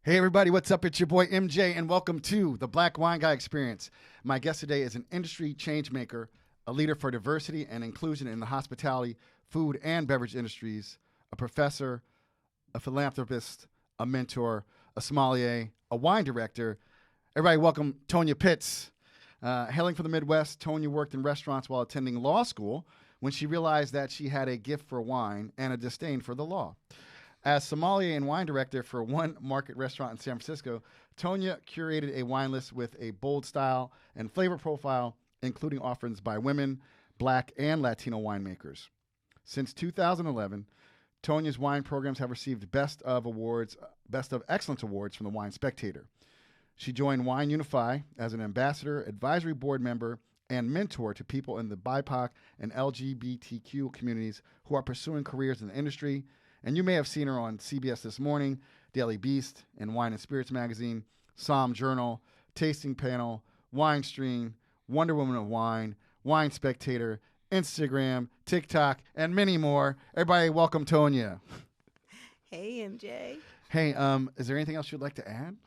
Hey everybody, what's up? It's your boy MJ and welcome to the Black Wine Guy Experience. My guest today is an industry changemaker, a leader for diversity and inclusion in the hospitality, food, and beverage industries, a professor, a philanthropist, a mentor, a sommelier, a wine director. Everybody welcome Tonya Pitts. Hailing from the Midwest, Tonya worked in restaurants while attending law school when she realized that she had a gift for wine and a disdain for the law. As sommelier and wine director for one market restaurant in San Francisco, Tonya curated a wine list with a bold style and flavor profile, including offerings by women, Black, and Latino winemakers. Since 2011, Tonya's wine programs have received Best of Excellence awards from the Wine Spectator. She joined Wine Unify as an ambassador, advisory board member, and mentor to people in the BIPOC and LGBTQ communities who are pursuing careers in the industry. And you may have seen her on CBS This Morning, Daily Beast, and Wine and Spirits Magazine, Somm Journal, Tasting Panel, Wine Stream, Wonder Woman of Wine, Wine Spectator, Instagram, TikTok, and many more. Everybody welcome Tonya. Hey, MJ. Hey, is there anything else you'd like to add?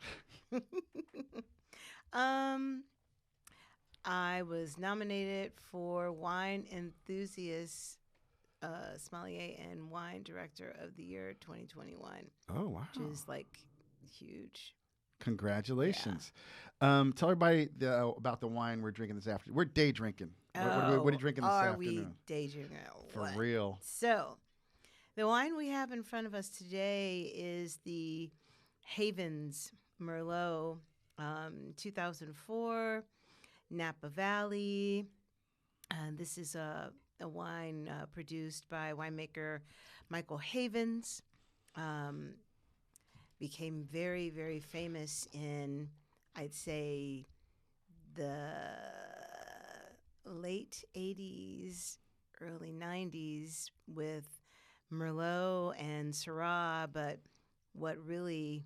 I was nominated for Wine Enthusiast Sommelier and Wine Director of the Year 2021. Oh, wow. Which is like huge. Congratulations. Yeah. Tell everybody about the wine we're drinking this afternoon. We're day drinking. What are you drinking this afternoon? Are we day drinking? For real. So, the wine we have in front of us today is the Havens Merlot 2004 Napa Valley. This is a wine produced by winemaker Michael Havens. Became very, very famous in, I'd say, the late 80s, early 90s with Merlot and Syrah, but what really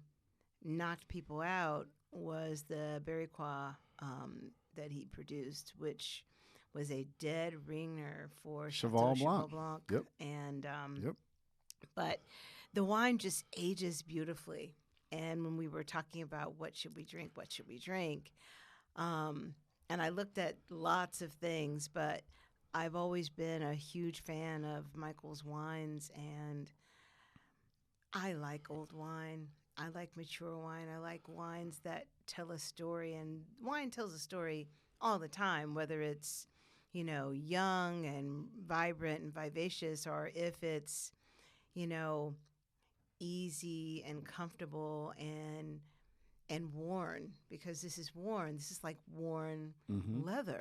knocked people out was the Barriquois that he produced, which was a dead ringer for Cheval Blanc. Yep. And but the wine just ages beautifully. And when we were talking about what should we drink, and I looked at lots of things, but I've always been a huge fan of Michael's wines, and I like old wine. I like mature wine. I like wines that tell a story, and wine tells a story all the time, whether it's young and vibrant and vivacious, or if it's, easy and comfortable and worn, because this is worn. This is like worn leather,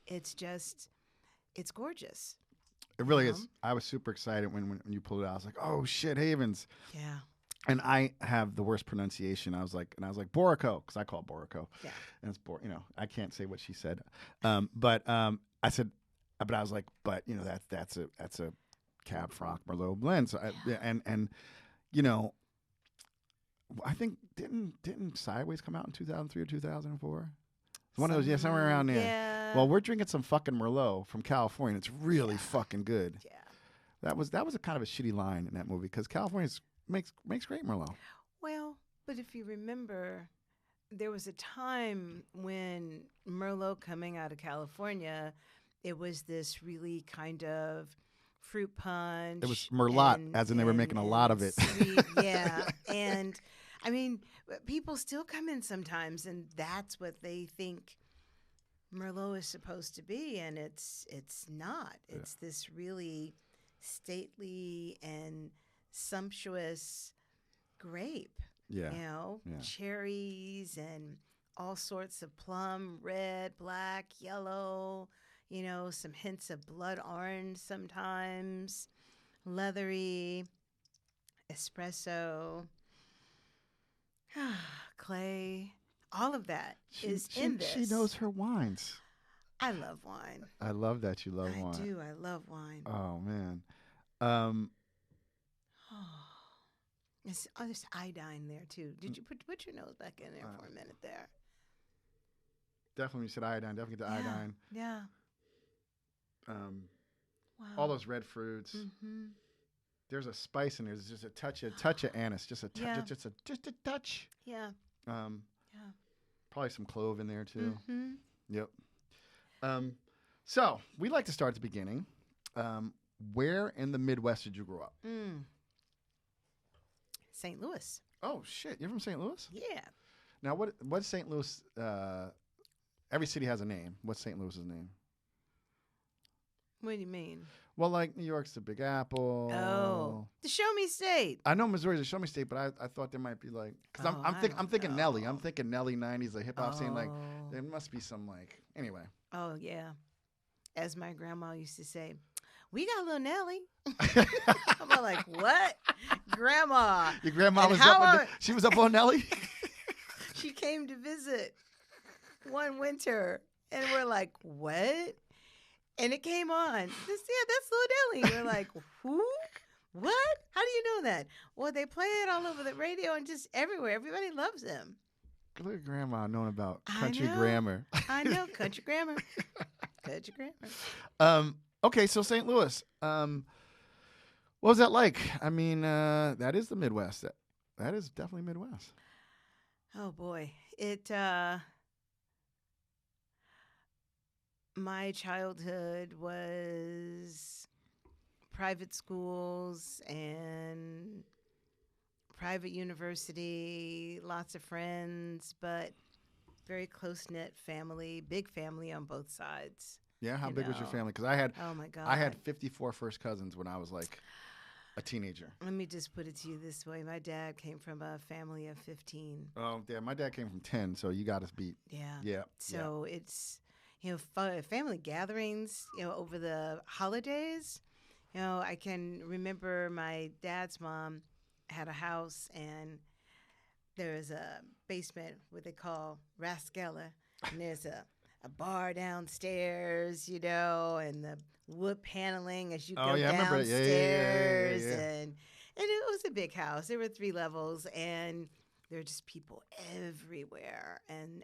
It's just, it's gorgeous. It really is. I was super excited when you pulled it out. I was like, oh shit, Havens. Yeah. And I have the worst pronunciation. I was like Borico, because I call it Borico. Yeah. And it's I can't say what she said. But I said, but I was like, that's a Cab Franc Merlot blend. So I think didn't Sideways come out in 2003 or 2004? One of those, somewhere around there. Yeah. Well, we're drinking some fucking Merlot from California. It's really fucking good. Yeah. That was a kind of a shitty line in that movie, because California makes great Merlot. Well, but if you remember, there was a time when Merlot coming out of California, it was this really kind of fruit punch. It was Merlot, as in they were making a lot of it. Sweet, yeah. And I mean, people still come in sometimes, and that's what they think Merlot is supposed to be, and it's not. It's this really stately and sumptuous grape. Yeah. Cherries and all sorts of plum, red, black, yellow, some hints of blood orange sometimes, leathery, espresso, clay, all of that is in this. She knows her wines. I love wine. I love that you love wine. I do. I love wine. Oh, man. There's iodine there, too. Did you put your nose back in there for a minute there? Definitely, you said iodine. Definitely get the iodine. Yeah. Wow. Wow. All those red fruits. Mm-hmm. there's a spice in there. There's just a touch of anise, just a touch, just a touch. Yeah. Um, Yeah. Probably some clove in there too. Mm-hmm. Yep. So we like to start at the beginning. Where in the Midwest did you grow up? St. Louis. Oh shit, you're from St. Louis? Yeah. Now what's St. Louis? Every city has a name. What's St. Louis's name? What do you mean? Well, like New York's the Big Apple. Oh, the Show Me State. I know Missouri's a Show Me State, but I thought there might be like, because I'm thinking Nelly. I'm thinking Nelly '90s, the hip hop scene. Like there must be some like anyway. Oh yeah, as my grandma used to say, we got little Nelly. I'm like, what, Grandma? Your grandma was up. She was up on Nelly. She came to visit one winter, and we're like, what? And it came on. That's Little Nelly. We're like, who? What? How do you know that? Well, they play it all over the radio and just everywhere. Everybody loves him. Look at Grandma knowing about country grammar. I know, country grammar. Country grammar. Okay, so St. Louis. What was that like? I mean, that is the Midwest. That is definitely Midwest. Oh, boy. My childhood was private schools and private university, lots of friends, but very close-knit family, big family on both sides. Yeah, how big was your family? Because I had 54 first cousins when I was like a teenager. Let me just put it to you this way. My dad came from a family of 15. Oh, yeah, my dad came from 10, so you got us beat. Yeah. Yeah. So it's... family gatherings, over the holidays. I can remember my dad's mom had a house, and there was a basement, what they call Raskella, and there's a bar downstairs, and the wood paneling as you go downstairs. Yeah. And it was a big house. There were 3 levels, and there were just people everywhere, and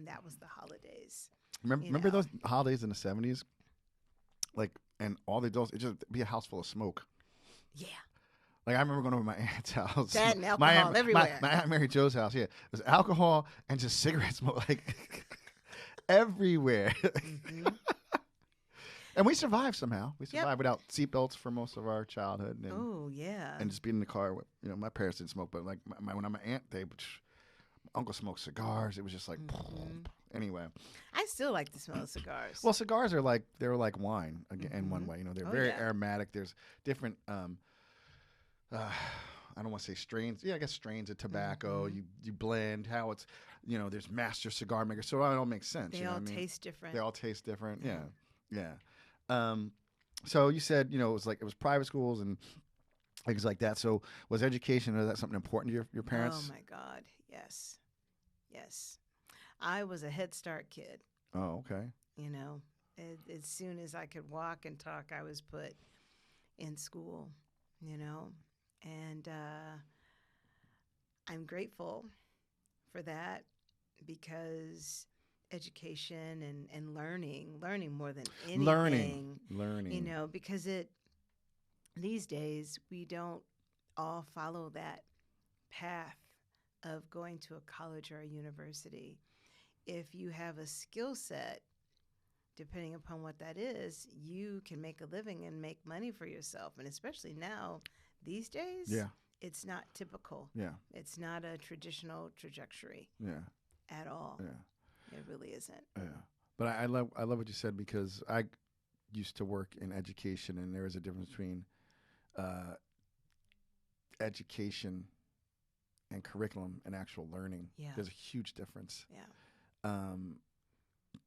that was the holidays. Remember those holidays in the 70s? Like, and all the adults, it'd just be a house full of smoke. Yeah. Like, I remember going over to my aunt's house. That and alcohol everywhere. My Aunt Mary Jo's house, yeah. It was alcohol and just cigarette smoke, like, everywhere. Mm-hmm. And we survived somehow. We survived without seatbelts for most of our childhood. And, oh, yeah. And just being in the car with, my parents didn't smoke, but, like, when I'm an aunt, my uncle smoked cigars. It was just like... Anyway, I still like the smell of cigars. Well, cigars are like wine in one way. They're very aromatic. There's different. I don't want to say strains. Yeah, I guess strains of tobacco. Mm-hmm. You blend how it's. There's master cigar makers, so it all makes sense. They all taste different. They all taste different. Yeah. So you said it was private schools and things like that. So was education, is that something important to your parents? Oh my God, yes. I was a Head Start kid. Oh, okay. As soon as I could walk and talk, I was put in school, and I'm grateful for that because education and learning more than anything. Learning. Because these days we don't all follow that path of going to a college or a university. If you have a skill set, depending upon what that is, you can make a living and make money for yourself. And especially now, these days, it's not typical. Yeah. It's not a traditional trajectory. Yeah. At all. Yeah. It really isn't. Yeah. But I love what you said because I used to work in education, and there is a difference between education and curriculum and actual learning. Yeah. There's a huge difference. Yeah.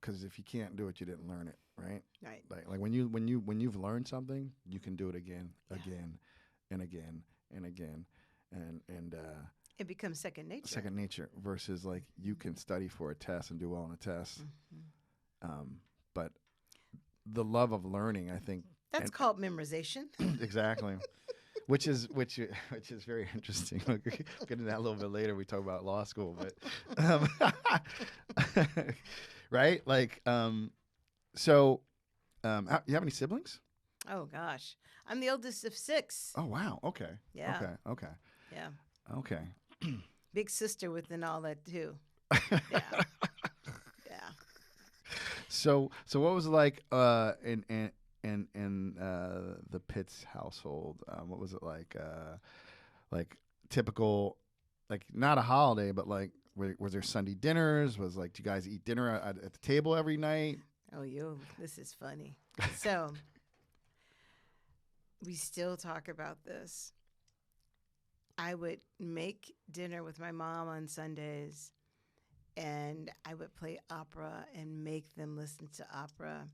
Because if you can't do it, you didn't learn it, right? Right. Like when you've learned something, you can do it again, and again, and again, and it becomes second nature. Second nature versus like you can study for a test and do well on a test, but the love of learning, I think, that's called memorization. Exactly. Which is very interesting. We'll get into that a little bit later. We talk about law school, but right? Like, so, you have any siblings? Oh gosh, I'm the oldest of 6. Oh wow. Okay. Yeah. Okay. Okay. Yeah. Okay. Big sister within all that too. Yeah. Yeah. So what was it like in the Pitts household? What was it like typical, like not a holiday, but like was there Sunday dinners? Was like, do you guys eat dinner at the table every night? Oh, this is funny. So we still talk about this. I would make dinner with my mom on Sundays, and I would play opera and make them listen to opera.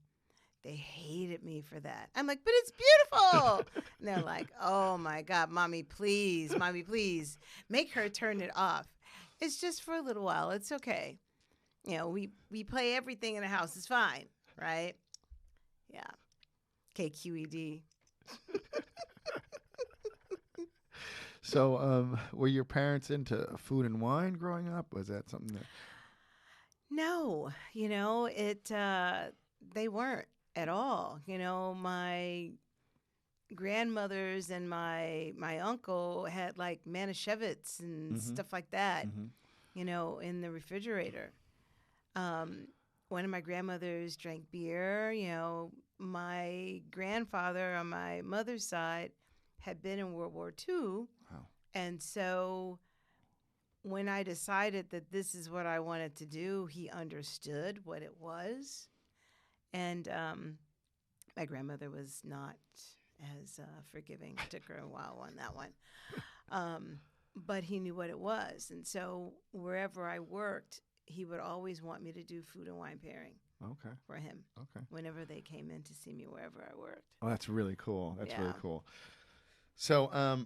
They hated me for that. I'm like, but it's beautiful. And they're like, oh my God, mommy, please, make her turn it off. It's just for a little while. It's okay. You know, we play everything in the house. It's fine, right? Yeah. KQED. So, were your parents into food and wine growing up? Was that something that? No, they weren't at all. My grandmothers and my uncle had like Manischewitz and stuff like that, in the refrigerator. One of my grandmothers drank beer. My grandfather on my mother's side had been in World War II. Wow. And so when I decided that this is what I wanted to do, he understood what it was. And my grandmother was not as forgiving. Took her a while on that one. But he knew what it was. And so wherever I worked, he would always want me to do food and wine pairing. Okay. For him. Okay. Whenever they came in to see me wherever I worked. Oh, that's really cool. That's really cool. So, I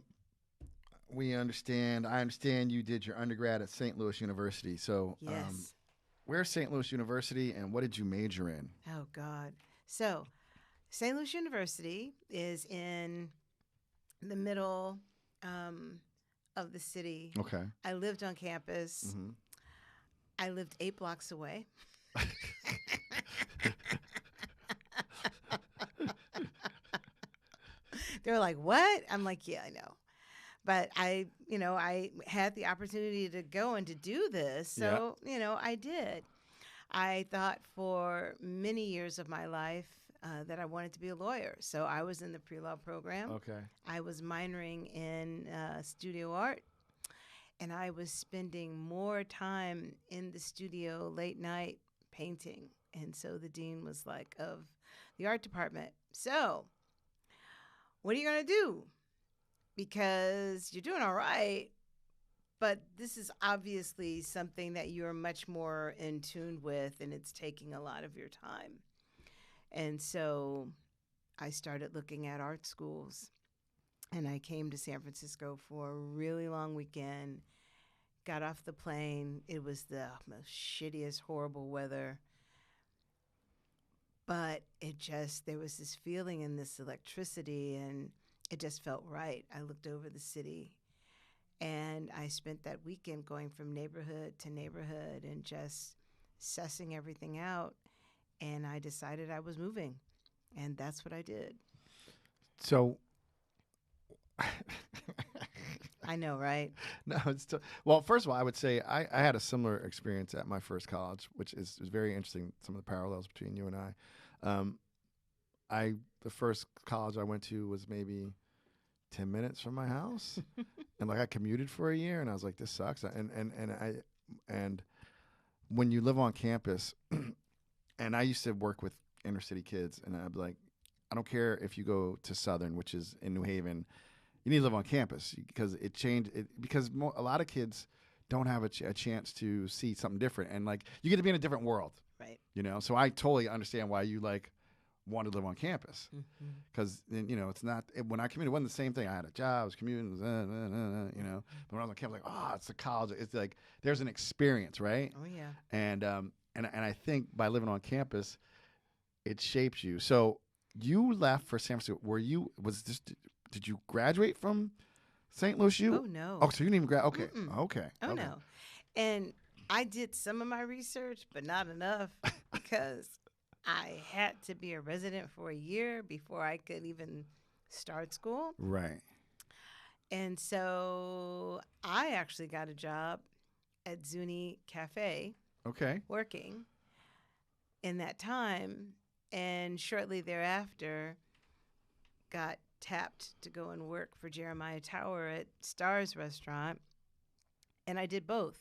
understand you did your undergrad at St. Louis University. So, yes. Where's St. Louis University and what did you major in? Oh, God. So, St. Louis University is in the middle of the city. Okay. I lived on campus. Mm-hmm. I lived 8 blocks away. They were like, what? I'm like, yeah, I know. But I had the opportunity to go and to do this. So, I did. I thought for many years of my life that I wanted to be a lawyer. So I was in the pre-law program. Okay. I was minoring in studio art. And I was spending more time in the studio late night painting. And so the dean was like, of the art department, so what are you going to do? Because you're doing all right, but this is obviously something that you're much more in tune with, and it's taking a lot of your time. And so I started looking at art schools, and I came to San Francisco for a really long weekend, got off the plane. It was the most shittiest, horrible weather. But there was this feeling and this electricity, and it just felt right. I looked over the city, and I spent that weekend going from neighborhood to neighborhood and just sussing everything out. And I decided I was moving, and that's what I did. So, I know, right? No, it's still, well, first of all, I would say I had a similar experience at my first college, which is very interesting, some of the parallels between you and I. The first college I went to was maybe 10 minutes from my house. And like I commuted for a year and I was like, this sucks. And when you live on campus, and I used to work with inner city kids, and I'd be like, I don't care if you go to Southern, which is in New Haven, you need to live on campus because it changed. Because a lot of kids don't have a chance to see something different, and like you get to be in a different world, right? So I totally understand why you like wanted to live on campus, because it's not. When I commuted, it wasn't the same thing. I had a job, I was commuting, but when I was on campus, like, oh, it's a college. It's like there's an experience, right? Oh yeah. And I think by living on campus, it shapes you. So you left for San Francisco. Did you graduate from St. Louis U? Oh, no. Oh, so you didn't even graduate. Okay. Mm-mm. Okay. Oh, okay. no. And I did some of my research, but not enough because I had to be a resident for a year before I could even start school. Right. And so I actually got a job at Zuni Cafe Okay. working in that time. And shortly thereafter, got tapped to go and work for Jeremiah Tower at Stars Restaurant. And I did both.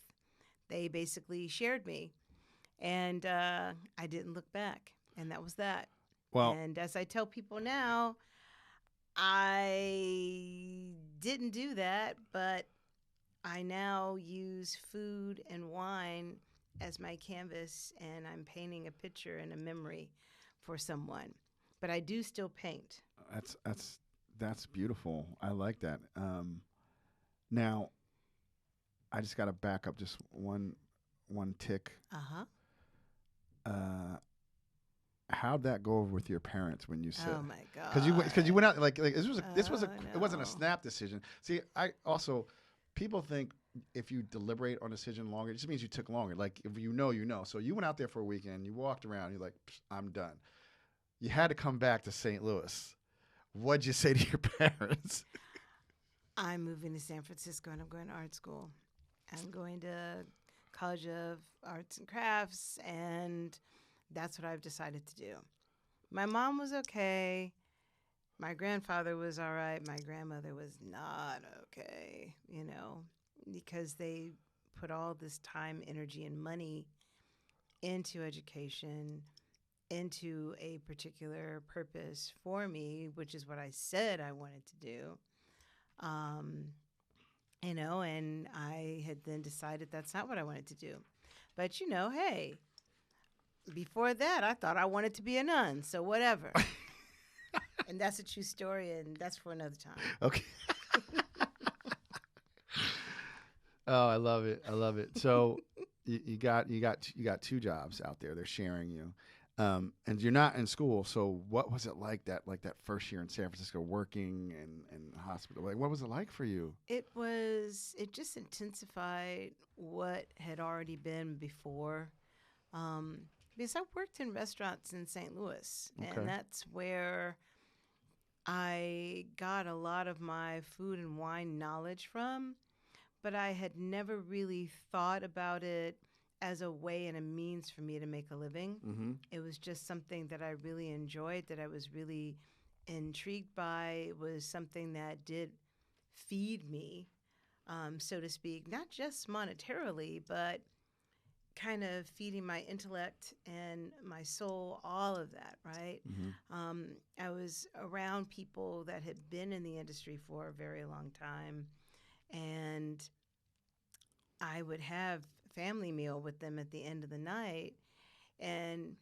They basically shared me. And I didn't look back. And that was that. Well, And as I tell people now, I didn't do that, but I now use food and wine as my canvas, and I'm painting a picture and a memory for someone. But I do still paint. that's beautiful. I like that. Now, I just got to back up just one tick. Uh-huh. How'd that go over with your parents when you said? Oh my God. Because you went out like this was Oh, it wasn't a no. snap decision. See, I also people think if you deliberate on a decision longer, it just means you took longer. Like if you know, you know. So you went out there for a weekend, you walked around, you're like, I'm done. You had to come back to St. Louis. What'd you say to your parents? I'm moving to San Francisco and I'm going to art school. I'm going to College of Arts and Crafts, and that's what I've decided to do. My mom was okay. My grandfather was all right. My grandmother was not okay, because they put all this time, energy, and money into education, into a particular purpose for me, which is what I said I wanted to do. And I had then decided that's not what I wanted to do. But, hey, before that, I thought I wanted to be a nun, so whatever. And that's a true story, and that's for another time. Okay. Oh, I love it. I love it. So you got two jobs out there. They're sharing you. And you're not in school, so what was it like that first year in San Francisco working in hospital? Like, what was it like for you? It just intensified what had already been before. Because I worked in restaurants in St. Louis, Okay. and that's where I got a lot of my food and wine knowledge from, but I had never really thought about it as a way and a means for me to make a living. Mm-hmm. It was just something that I really enjoyed, that I was really intrigued by. It was something that did feed me, so to speak, not just monetarily, but kind of feeding my intellect and my soul, all of that, right? Mm-hmm. I was around people that had been in the industry for a very long time, and I would have family meal with them at the end of the night. And,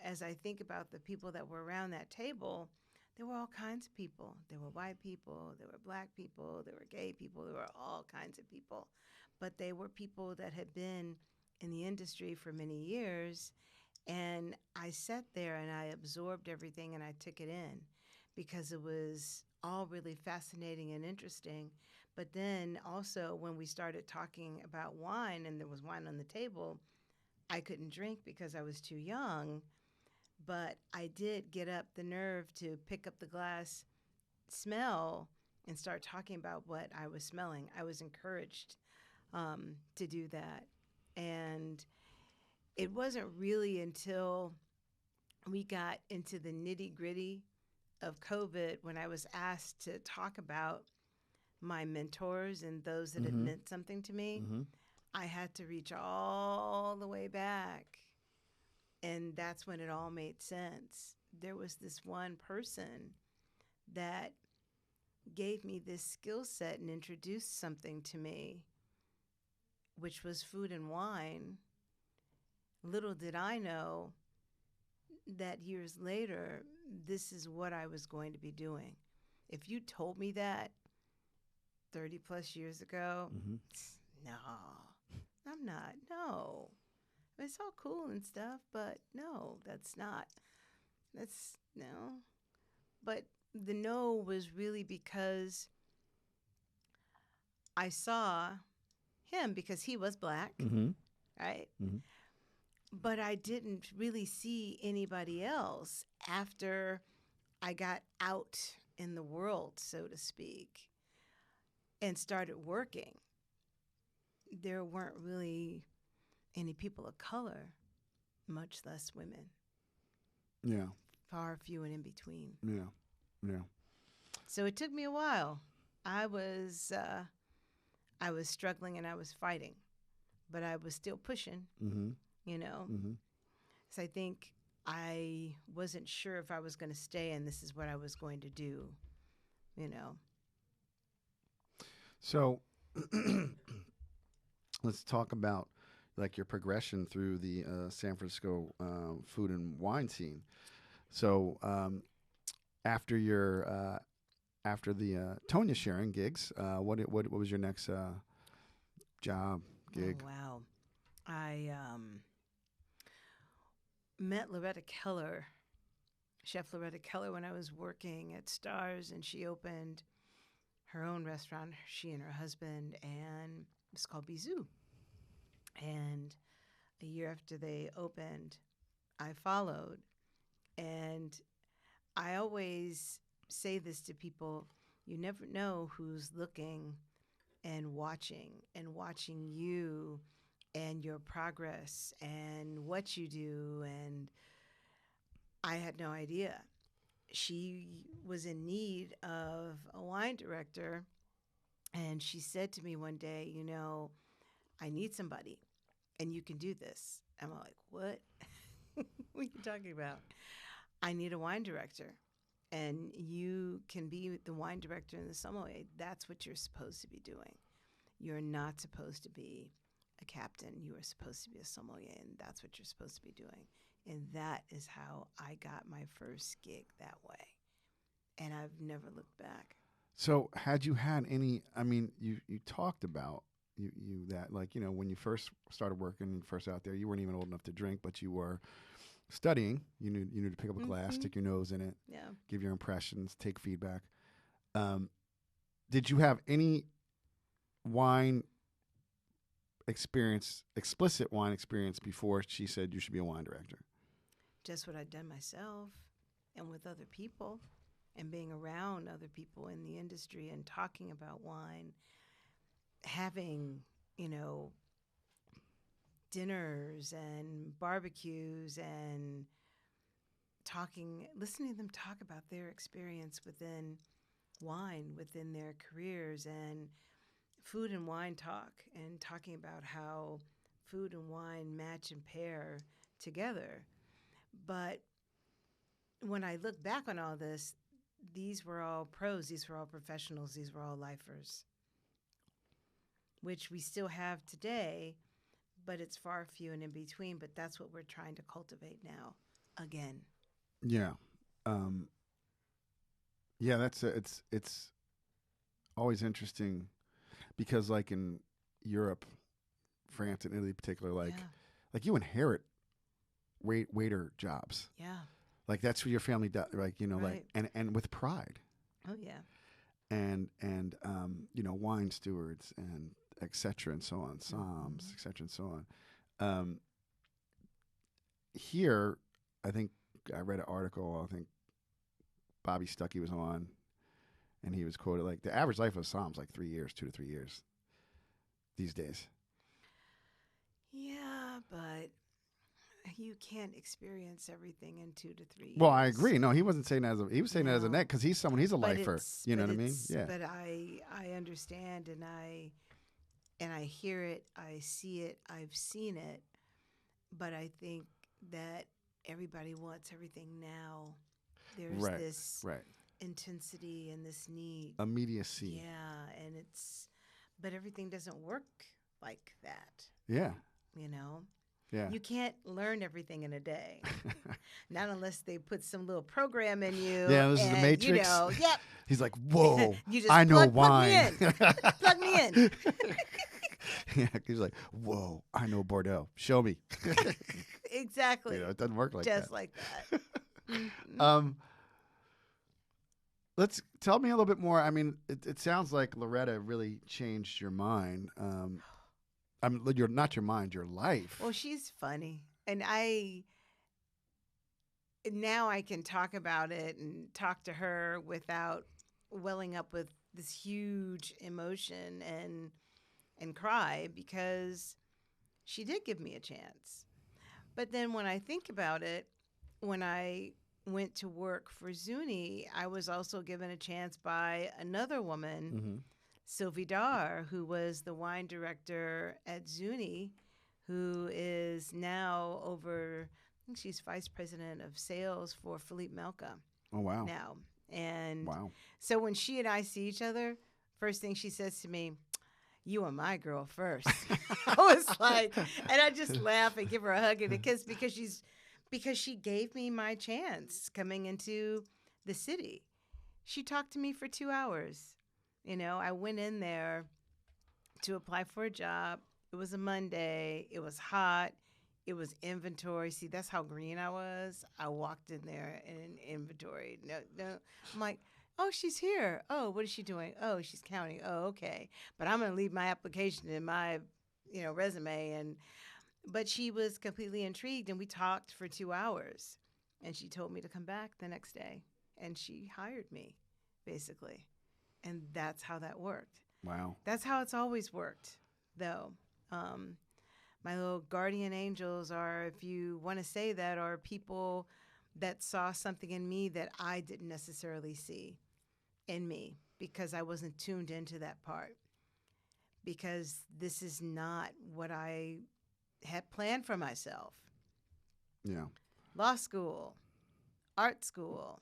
as I think about the people that were around that table, there were all kinds of people. There were white people, there were black people, there were gay people, there were all kinds of people. But they were people that had been in the industry for many years. And I sat there and I absorbed everything and I took it in because it was all really fascinating and interesting. But then also when we started talking about wine and there was wine on the table, I couldn't drink because I was too young. But I did get up the nerve to pick up the glass, smell, and start talking about what I was smelling. I was encouraged to do that. And it wasn't really until we got into the nitty-gritty of COVID when I was asked to talk about my mentors and those that had Mm-hmm. meant something to me. Mm-hmm. I had to reach all the way back. And that's when it all made sense. There was this one person that gave me this skill set and introduced something to me, which was food and wine. Little did I know that years later, this is what I was going to be doing. If you told me that 30 plus years ago, Mm-hmm. no, I'm not. No. It's all cool and stuff, but no, that's no. But the no was really because I saw him because he was black, Mm-hmm. right? Mm-hmm. But I didn't really see anybody else after I got out in the world, so to speak, and started working. There weren't really any people of color, much less women. Yeah. Far few and in between. Yeah. Yeah. So it took me a while. I was struggling and I was fighting, but I was still pushing. Mm-hmm. You know. Mm-hmm. So I think I wasn't sure if I was going to stay and this is what I was going to do. You know. So let's talk about like your progression through the San Francisco food and wine scene. So after your after the Tonya sharing gigs, what was your next job gig? Oh, wow. I met Loreta Keller, Chef Loreta Keller, when I was working at Stars, and she opened her own restaurant, she and her husband, and it's called Bizou. And a year after they opened, I followed. And I always say this to people, you never know who's looking and watching you and your progress and what you do. And I had no idea. She was in need of a wine director. And she said to me one day, you know, I need somebody and you can do this. I'm like, what? What are you talking about? I need a wine director. And you can be the wine director and the sommelier. That's what you're supposed to be doing. You're not supposed to be a captain. You are supposed to be a sommelier, and that's what you're supposed to be doing. And that is how I got my first gig that way. And I've never looked back. So had you had any? I mean, you talked about you that, like, you know, when you first started working, first out there, you weren't even old enough to drink, but you were studying. You knew to pick up a glass, stick your nose in it, Yeah. give your impressions, take feedback. Did you have any wine experience, explicit wine experience, before she said you should be a wine director? Just what I'd done myself and with other people and being around other people in the industry and talking about wine, having, you know, dinners and barbecues and listening to them talk about their experience within wine, within their careers, and food and wine talk, and talking about how food and wine match and pair together. But when I look back on all this, these were all pros, these were all professionals, these were all lifers, which we still have today, but it's far few and in between. But that's what we're trying to cultivate now, again. Yeah, yeah. It's always interesting because, like, in Europe, France and Italy in particular, like you inherit waiter jobs. Yeah. Like that's what your family does, like, you know, Right. like, and with pride. Oh, yeah. And you know, wine stewards and et cetera and so on, somms, et cetera and so on. Here, I think I read an article, I think Bobby Stuckey was on, and he was quoted like the average life of a somm's like 3 years, 2 to 3 years these days. Yeah, but you can't experience everything in 2 to 3 years. Well, I agree. No, he wasn't saying that he was saying that as a No. net because he's a But lifer. You know what I mean? Yeah. But I understand, and I hear it, I see it, I've seen it. But I think that everybody wants everything now. There's this intensity and this need. Immediacy. Yeah, and but everything doesn't work like that. Yeah. You know? Yeah. You can't learn everything in a day. Not unless they put some little program in you. Yeah, this is the Matrix. You know, yep. He's like, whoa, You just I know wine. Plug me in. Yeah, he's like, whoa, I know Bordeaux. Show me. Exactly. You know, it doesn't work like Just that. like that. Let's tell me a little bit more. I mean, it sounds like Loreta really changed your mind. You're not your mind, your life. Well, she's funny. and now I can talk about it and talk to her without welling up with this huge emotion and cry, because she did give me a chance. But then when I think about it, when I went to work for Zuni, I was also given a chance by another woman, Mm-hmm. Sylvie Dar, who was the wine director at Zuni, who is now over, I think she's vice president of sales for Philippe Melka Oh, wow. now. And Wow. so when she and I see each other, first thing she says to me, "You are my girl first." I was like, and I just laugh and give her a hug and a kiss, because she gave me my chance coming into the city. She talked to me for 2 hours. I went in there to apply for a job. It was a Monday. It was hot. It was inventory. See, that's how green I was. I walked in there in inventory. No. I'm like, oh, she's here. Oh, what is she doing? Oh, she's counting. Oh, okay. But I'm going to leave my application and my, resume. But she was completely intrigued, and we talked for 2 hours. And she told me to come back the next day. And she hired me, basically. And that's how that worked. Wow. That's how it's always worked, though. My little guardian angels are, if you want to say that, are people that saw something in me that I didn't necessarily see in me, because I wasn't tuned into that part. Because this is not what I had planned for myself. Yeah. Law school, art school,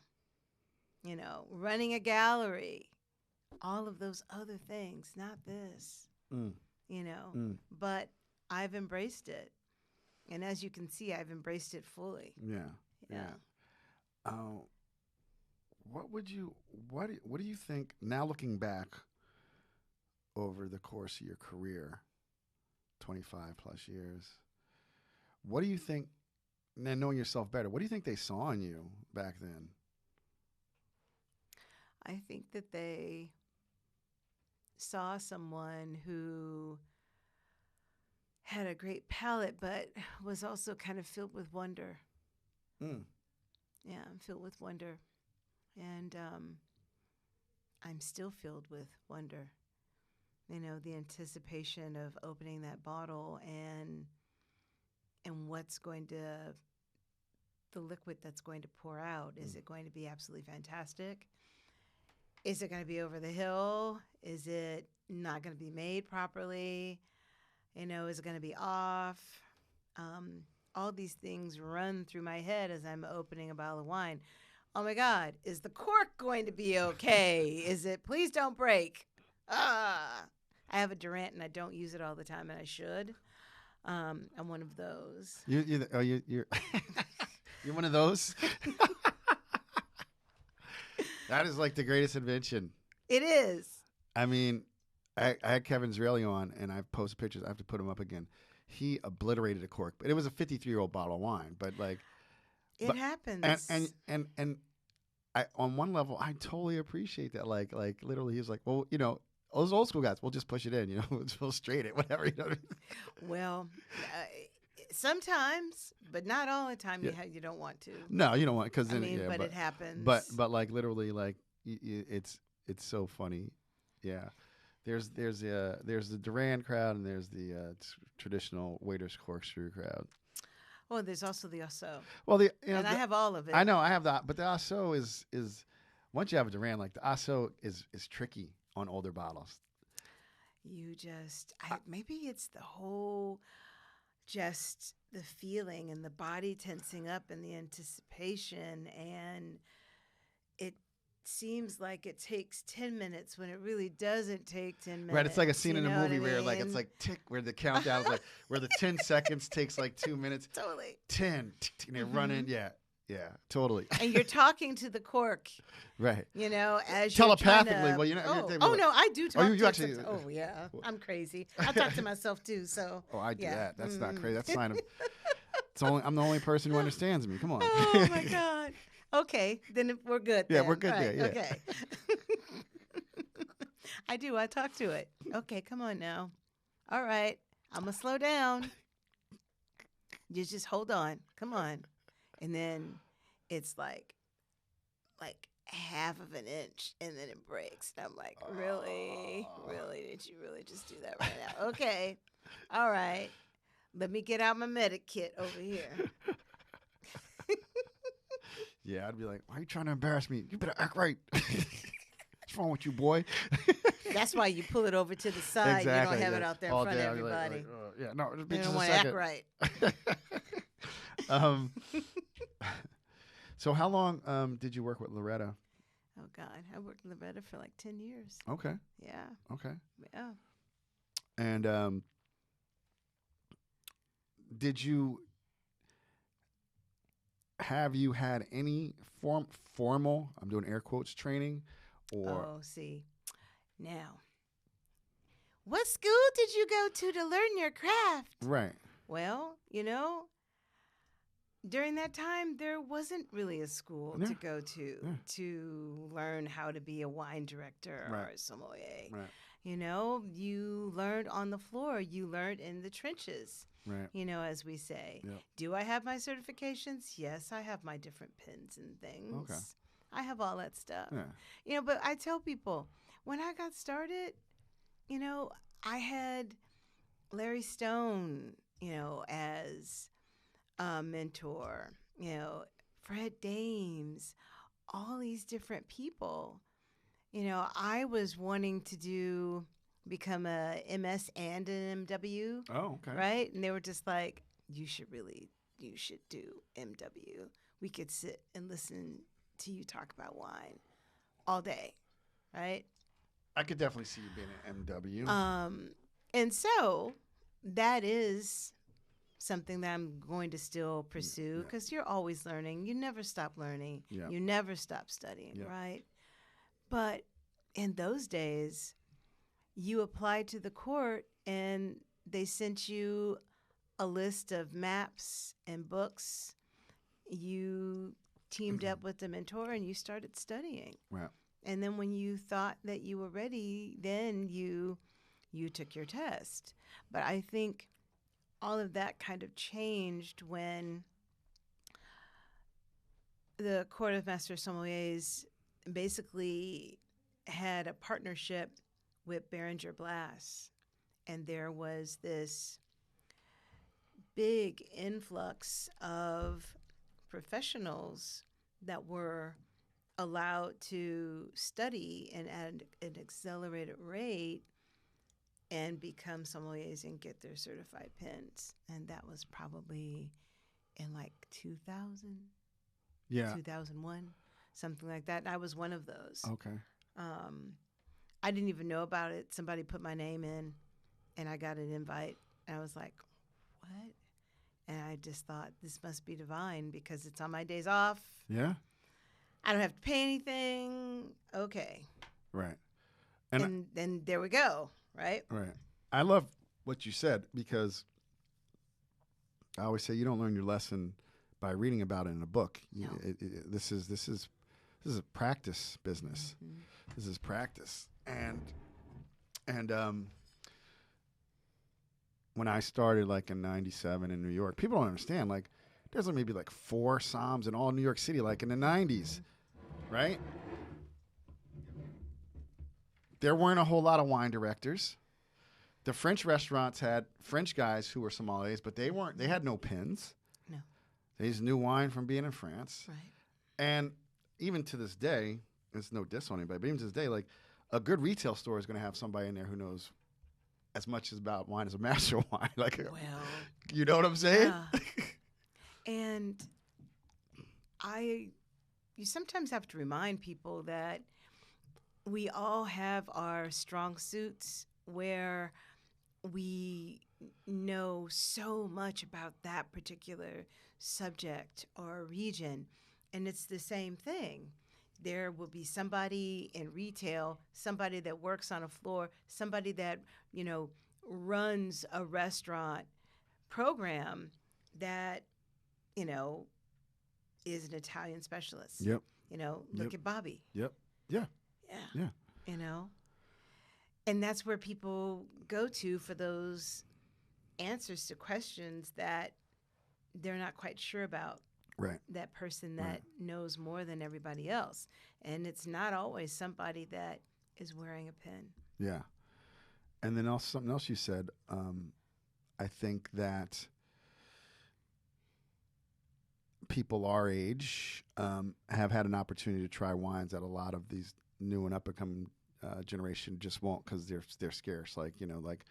running a gallery, all of those other things, not this, But I've embraced it. And as you can see, I've embraced it fully. Yeah. What do you think, now looking back over the course of your career, 25 plus years, what do you think, now knowing yourself better, what do you think they saw in you back then? I think that they saw someone who had a great palate, but was also kind of filled with wonder. Yeah, I'm filled with wonder. And I'm still filled with wonder. The anticipation of opening that bottle and what's going to, the liquid that's going to pour out. Is it going to be absolutely fantastic? Is it going to be over the hill? Is it not going to be made properly? Is it going to be off? All these things run through my head as I'm opening a bottle of wine. Oh my God, is the cork going to be okay? Is it, please don't break? I have a Durant and I don't use it all the time, and I should. I'm one of those. You're you're one of those? That is like the greatest invention. It is. I mean, I had Kevin Zraeli on, and I've posted pictures. I have to put them up again. He obliterated a cork, but it was a 53-year-old bottle of wine. But it happens. And I, on one level, I totally appreciate that. Like literally, he was like, well, those old school guys, we'll just push it in, we'll straight it, whatever. Well, sometimes, but not all the time. Yeah. You don't want to. No, you don't want, because then, but it happens. But like literally, like it's so funny. Yeah. There's the Durand crowd, and there's the traditional waiter's corkscrew crowd. Oh, there's also the Asso. Well, I have all of it. I know, I have that, but the Asso is once you have a Durand, like the Asso is tricky on older bottles. You just maybe it's the whole, just the feeling and the body tensing up and the anticipation, and it seems like it takes 10 minutes when it really doesn't take 10 minutes. Right, it's like a scene in a movie where like it's like tick, where the countdown is like where the 10 seconds takes like 2 minutes. Totally. 10, and they're running. Yeah, totally. And you're talking to the cork. Right. As telepathically. You're Well, no, I do talk. You actually? Oh yeah, I'm crazy. I talk to myself too. So. Oh, I do that. That's not crazy. That's a sign of. I'm the only person who understands me. Come on. Oh my God. Okay, then we're good. Yeah, then. we're good Right, there. Yeah. Okay. I do. I talk to it. Okay, come on now. All right, I'm gonna slow down. You just hold on. Come on. And then it's like half of an inch, and then it breaks. And I'm like, really? Really? Did you really just do that right now? Okay. All right. Let me get out my medic kit over here. Yeah, I'd be like, why are you trying to embarrass me? You better act right. What's wrong with you, boy? That's why you pull it over to the side. Exactly. You don't have it out there in front of everybody. Yeah, no, just be You just don't a want to second. act right. So how long did you work with Loreta? Oh, God. I worked in Loreta for like 10 years. Okay. Yeah. Okay. Yeah. And have you had any formal, I'm doing air quotes, training or? Oh, see. Now, what school did you go to learn your craft? Right. Well, during that time, there wasn't really a school to go to learn how to be a wine director or a sommelier. Right. You learned on the floor. You learned in the trenches, right. As we say. Yep. Do I have my certifications? Yes, I have my different pins and things. Okay. I have all that stuff. Yeah. But I tell people, when I got started, I had Larry Stone, as a mentor, Fred Dames, all these different people. I was wanting to become a MS and an MW. Oh, okay. Right? And they were just like, you should do MW. We could sit and listen to you talk about wine all day. Right? I could definitely see you being an MW. And so that is something that I'm going to still pursue because you're always learning. You never stop learning. Yeah. You never stop studying, right? But in those days, you applied to the court and they sent you a list of maps and books. You teamed up with the mentor and you started studying. Right. And then when you thought that you were ready, then you took your test. But I think all of that kind of changed when the Court of Master Sommeliers basically had a partnership with Behringer Glass. And there was this big influx of professionals that were allowed to study and at an accelerated rate and become sommeliers and get their certified pins. And that was probably in like 2000, 2001, something like that. And I was one of those. Okay. I didn't even know about it. Somebody put my name in and I got an invite. And I was like, what? And I just thought, this must be divine because it's on my days off. Yeah. I don't have to pay anything. Okay. Right. And then there we go. Right? Right. I love what you said because I always say you don't learn your lesson by reading about it in a book. No. This is a practice business. Mm-hmm. This is practice. And when I started like in 97 in New York, people don't understand. Like there's maybe like 4 somms in all New York City, like in the 90s, right? There weren't a whole lot of wine directors. The French restaurants had French guys who were sommeliers, but they had no pins. No. They just knew wine from being in France. Right. And even to this day, it's no diss on anybody, but even to this day, like a good retail store is going to have somebody in there who knows as much about wine as a master of wine. Like, well, you know what I'm saying? And you sometimes have to remind people that we all have our strong suits where we know so much about that particular subject or region. And it's the same thing. There will be somebody in retail, somebody that works on a floor, somebody that, runs a restaurant program that, is an Italian specialist. Yep. Look at Bobby. Yep. Yeah. Yeah. And that's where people go to for those answers to questions that they're not quite sure about Right. that person that Right. knows more than everybody else. And it's not always somebody that is wearing a pin. Yeah. And then also something else you said, I think that people our age have had an opportunity to try wines that a lot of these new and up and coming generation just won't because they're scarce. Like, like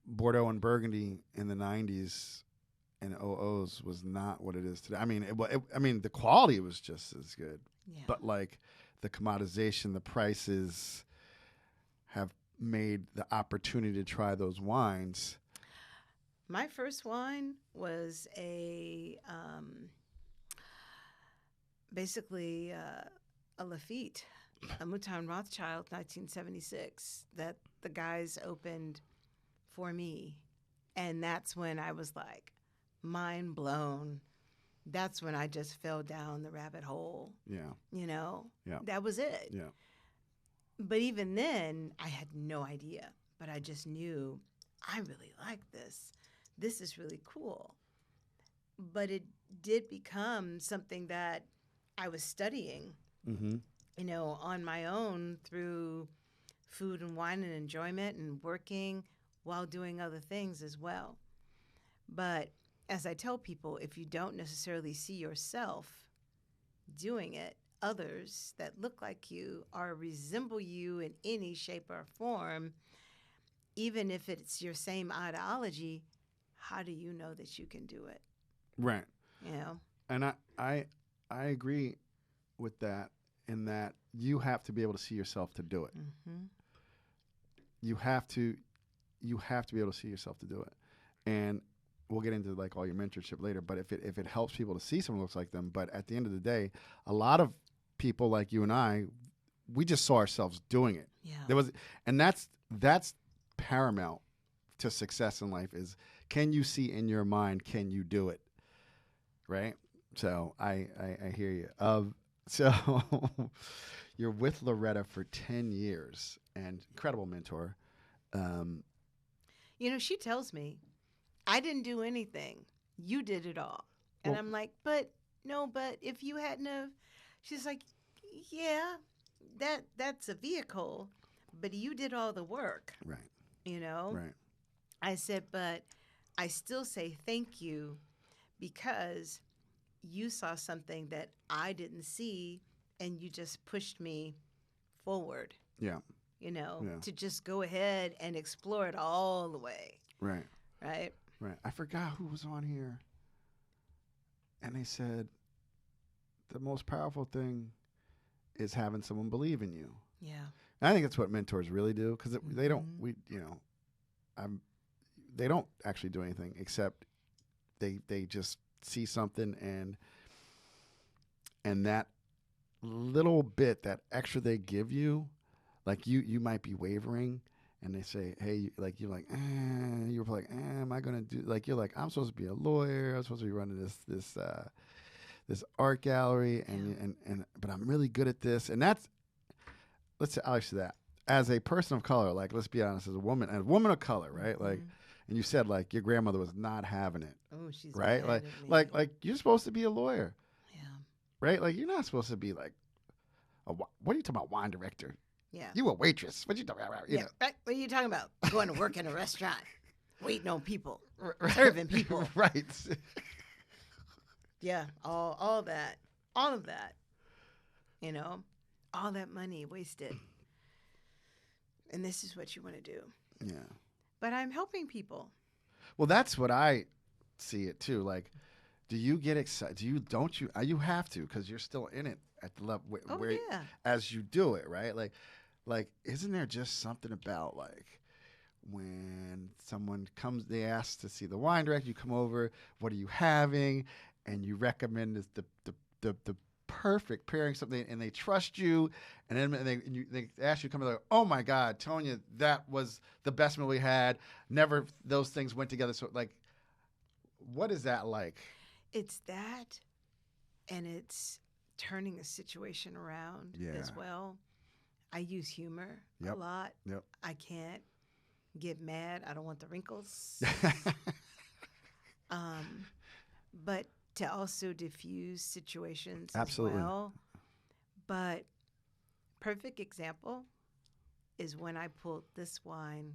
Bordeaux and Burgundy in the 90s and 00s was not what it is today. I mean, the quality was just as good, Yeah. but like the commoditization, the prices have made the opportunity to try those wines. My first wine was basically a Lafite, a Mouton Rothschild, 1976, that the guys opened for me. And that's when I was like, mind blown. That's when I just fell down the rabbit hole. Yeah. Yeah. That was it. Yeah. But even then, I had no idea. But I just knew I really like this. This is really cool. But it did become something that I was studying, Mm-hmm. On my own through food and wine and enjoyment and working while doing other things as well. But as I tell people, if you don't necessarily see yourself doing it, others that look like you or resemble you in any shape or form, even if it's your same ideology, how do you know that you can do it? Right. You And I agree with that in that you have to be able to see yourself to do it. Mm-hmm. You have to be able to see yourself to do it. And we'll get into like all your mentorship later, but if it helps people to see someone who looks like them, but at the end of the day, a lot of people like you and I, we just saw ourselves doing it. Yeah. And that's paramount to success in life is, can you see in your mind, can you do it? Right? So I hear you. So you're with Loreta for 10 years and incredible mentor. She tells me, I didn't do anything. You did it all. And Well- I'm like, but if you hadn't have, she's like, yeah, that's a vehicle, but you did all the work. Right. Right. Right. I said, but I still say thank you because you saw something that I didn't see and you just pushed me forward, Yeah. to just go ahead and explore it all the way. Right. Right. Right. I forgot who was on here. And they said the most powerful thing is having someone believe in you. Yeah. And I think that's what mentors really do because they don't. They don't actually do anything except they just see something and that little bit, that extra they give you, like you might be wavering. And they say, hey, like, you're like, you're like, am I going to do, like, you're like, I'm supposed to be a lawyer. I'm supposed to be running this art gallery. But I'm really good at this. And that's, let's say, I'll say that as a person of color, like, let's be honest, as a woman of color, right? Mm-hmm. Like, and you said like your grandmother was not having it. Oh, she's right. mad Like, at me. like you're supposed to be a lawyer, Yeah. right? Like, you're not supposed to be like, what are you talking about, wine director? Yeah. You a waitress. What you talking about? You know. Right. What are you talking about? Going to work in a restaurant, waiting on people, serving people. Right. Yeah. All that. All of that. All that money wasted. And this is what you want to do. Yeah. But I'm helping people. Well, that's what I see it too. Like, do you get excited? Don't you? You have to, because you're still in it at the level where yeah. as you do it, right? Like, isn't there just something about like when someone comes, they ask to see the wine director, you come over, what are you having? And you recommend this, the perfect pairing, something, and they trust you, and then they ask you to come in, like, oh my God, Tonya, that was the best meal we had. Never those things went together. So like, what is that like? It's that, and it's turning a situation around as well. I use humor a lot. Yep. I can't get mad. I don't want the wrinkles. but to also diffuse situations Absolutely. as well. But perfect example is when I pulled this wine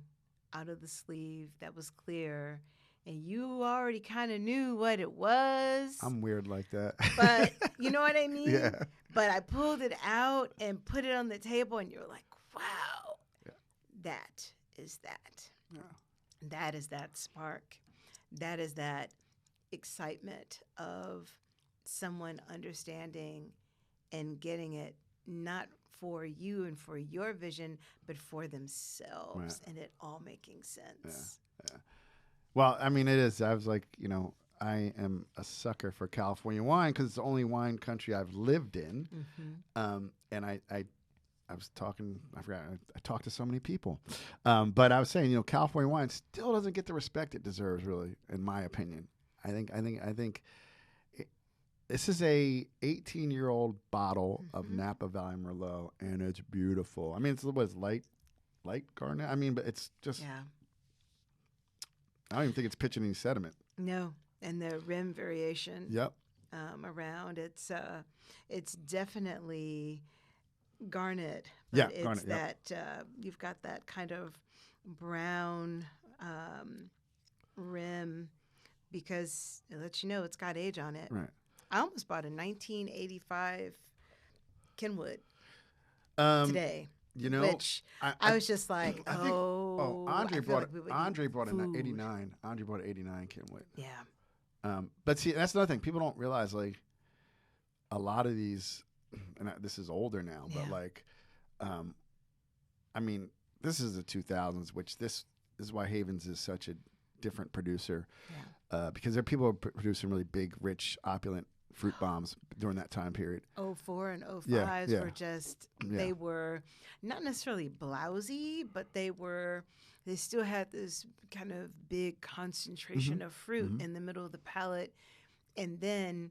out of the sleeve that was clear, and you already kind of knew what it was. I'm weird like that. But you know what I mean? Yeah. But I pulled it out and put it on the table, and you're like, wow, Yeah. that is that. Yeah. That is that spark. That is that excitement of someone understanding and getting it not for you and for your vision, but for themselves, Right. and it all making sense. Yeah. Well, I mean, it is. I was like, I am a sucker for California wine because it's the only wine country I've lived in. Mm-hmm. And I was talking. I forgot. I talked to so many people, but I was saying, California wine still doesn't get the respect it deserves, really, in my opinion. I think this is a 18-year-old bottle of Napa Valley Merlot, and it's beautiful. I mean, it's light garnet. I mean, but it's just. Yeah. I don't even think it's pitching any sediment. No, and the rim variation. Yep. Around it's definitely garnet. But it's garnet. that you've got that kind of brown rim because it lets you know it's got age on it. Right. I almost bought a 1985 Kenwood today. Which I was just like, I think, Andre brought it. Andre brought it in food. '89. Andre brought an '89 Kenwood. Yeah. But see, that's another thing. People don't realize, like, a lot of these, and this is older now, but like, I mean, this is the 2000s, which this is why Havens is such a different producer. Yeah. Because there are people producing really big, rich, opulent fruit bombs during that time period. 04 and 05s were just, Yeah. they were not necessarily blousy, but they still had this kind of big concentration of fruit in the middle of the palate. And then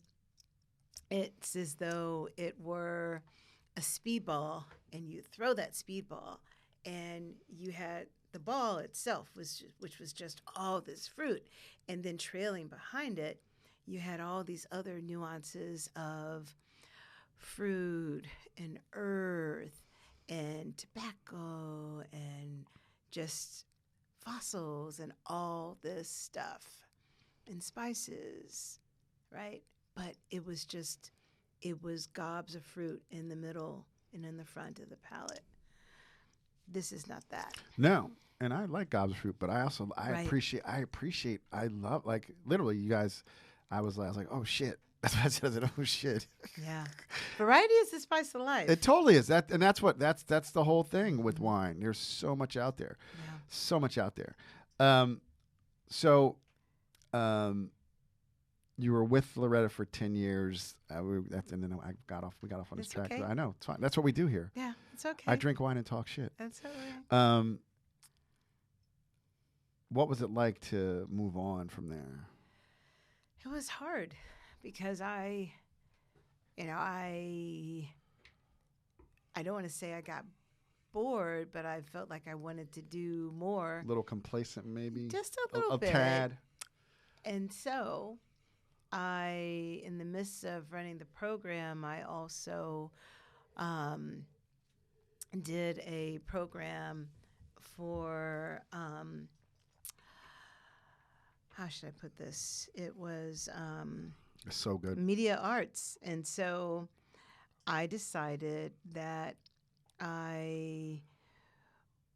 it's as though it were a speedball, and you throw that speedball, and you had the ball itself, which was just all this fruit. And then trailing behind it, you had all these other nuances of fruit and earth and tobacco and just fossils and all this stuff and spices, right? But it was gobs of fruit in the middle and in the front of the palate. This is not that. No. And I like gobs of fruit, but I Right. appreciate, I love, like, literally, you guys, I was like, oh shit. That's what I said. I said, oh shit. Yeah. Variety is the spice of life. It totally is. That's the whole thing with wine. There's so much out there. Yeah. So much out there. You were with Loreta for 10 years. And then we got off on this It's track. okay. I know. It's fine. That's what we do here. Yeah, it's okay. I drink wine and talk shit. That's all right. What was it like to move on from there? It was hard because I don't want to say I got bored, but I felt like I wanted to do more. A little complacent, maybe? Just a little bit. Tad. And so in the midst of running the program, I also did a program for, how should I put this? It was It's so good. media arts. And so I decided that I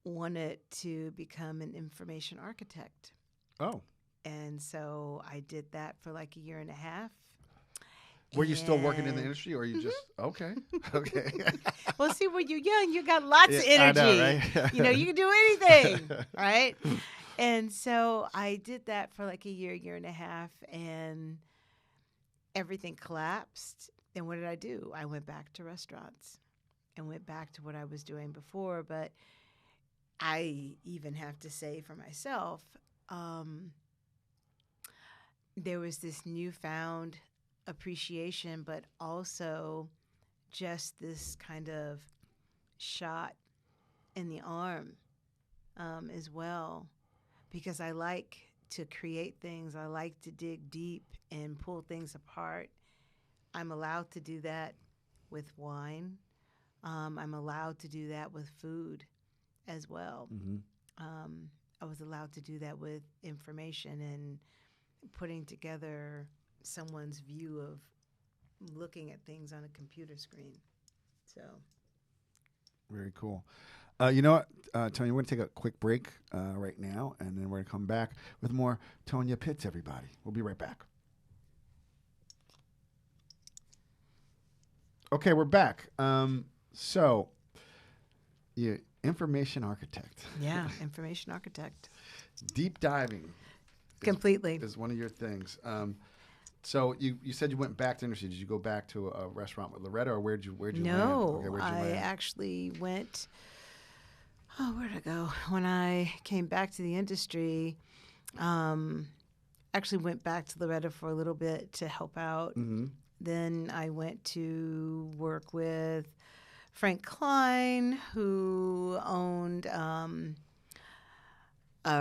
wanted to become an information architect. Oh. And so I did that for like a year and a half. Were you still working in the industry, or you just okay? Okay. Well, see, when you're young, you got lots of Yeah, I energy. know, right? You can do anything, right? And so I did that for like a year and a half, and everything collapsed. And what did I do? I went back to restaurants and went back to what I was doing before. But I even have to say for myself, there was this newfound appreciation, but also just this kind of shot in the arm as well, because I like to create things. I like to dig deep and pull things apart. I'm allowed to do that with wine. I'm allowed to do that with food as well. Mm-hmm. I was allowed to do that with information and putting together someone's view of looking at things on a computer screen. So, Very cool. You know what, Tonya, we're going to take a quick break right now, and then we're going to come back with more Tonya Pitts, everybody. We'll be right back. Okay, we're back. So, you information architect. yeah, information architect. Deep diving Completely. is one of your things. So you said you went back to industry. Did you go back to a restaurant with Loreta, or where'd you land? No, Okay, where'd you I land? actually went. Oh, where'd I go? When I came back to the industry, actually went back to Loreta for a little bit to help out. Mm-hmm. Then I went to work with Frank Klein, who owned a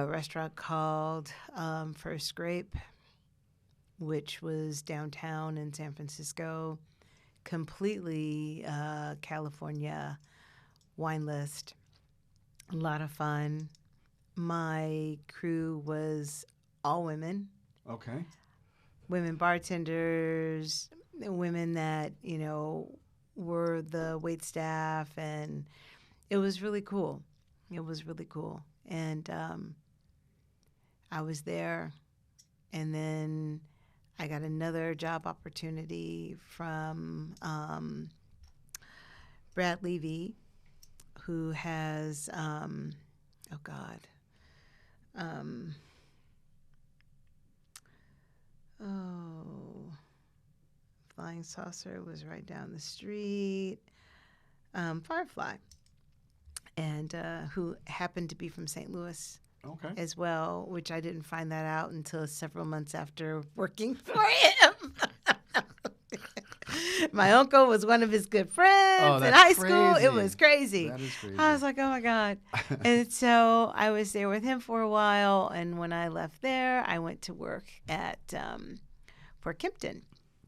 restaurant called First Scrape, which was downtown in San Francisco, completely California wine list. A lot of fun. My crew was all women. Okay. Women bartenders, women that, were the wait staff, and it was really cool. It was really cool. And I was there, and then I got another job opportunity from Brad Levy, who has, Flying Saucer was right down the street. Firefly, and who happened to be from St. Louis. Okay. As well, which I didn't find that out until several months after working for him. My uncle was one of his good friends in high school. It was crazy. That is crazy. I was like, oh my God. And so I was there with him for a while. And when I left there, I went to work at for Kempton.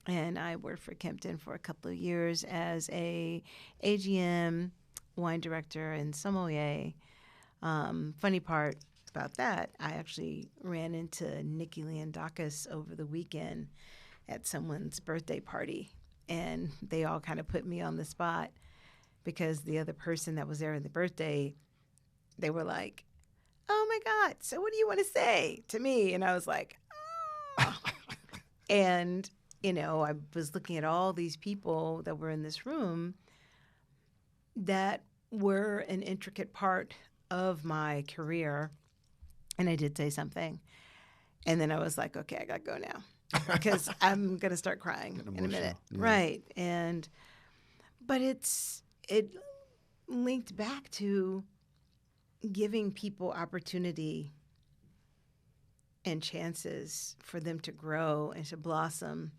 And I worked for Kempton for a couple of years as a AGM, wine director, and sommelier. Funny part about that, I actually ran into Nikki Leandakis over the weekend at someone's birthday party, and they all kind of put me on the spot because the other person that was there in the birthday, they were like, oh my God, so what do you want to say to me? And I was like, oh. And, I was looking at all these people that were in this room that were an intricate part of my career. And I did say something. And then I was like, okay, I got to go now because I'm going to start crying in a minute. Yeah. Right. But it linked back to giving people opportunity and chances for them to grow and to blossom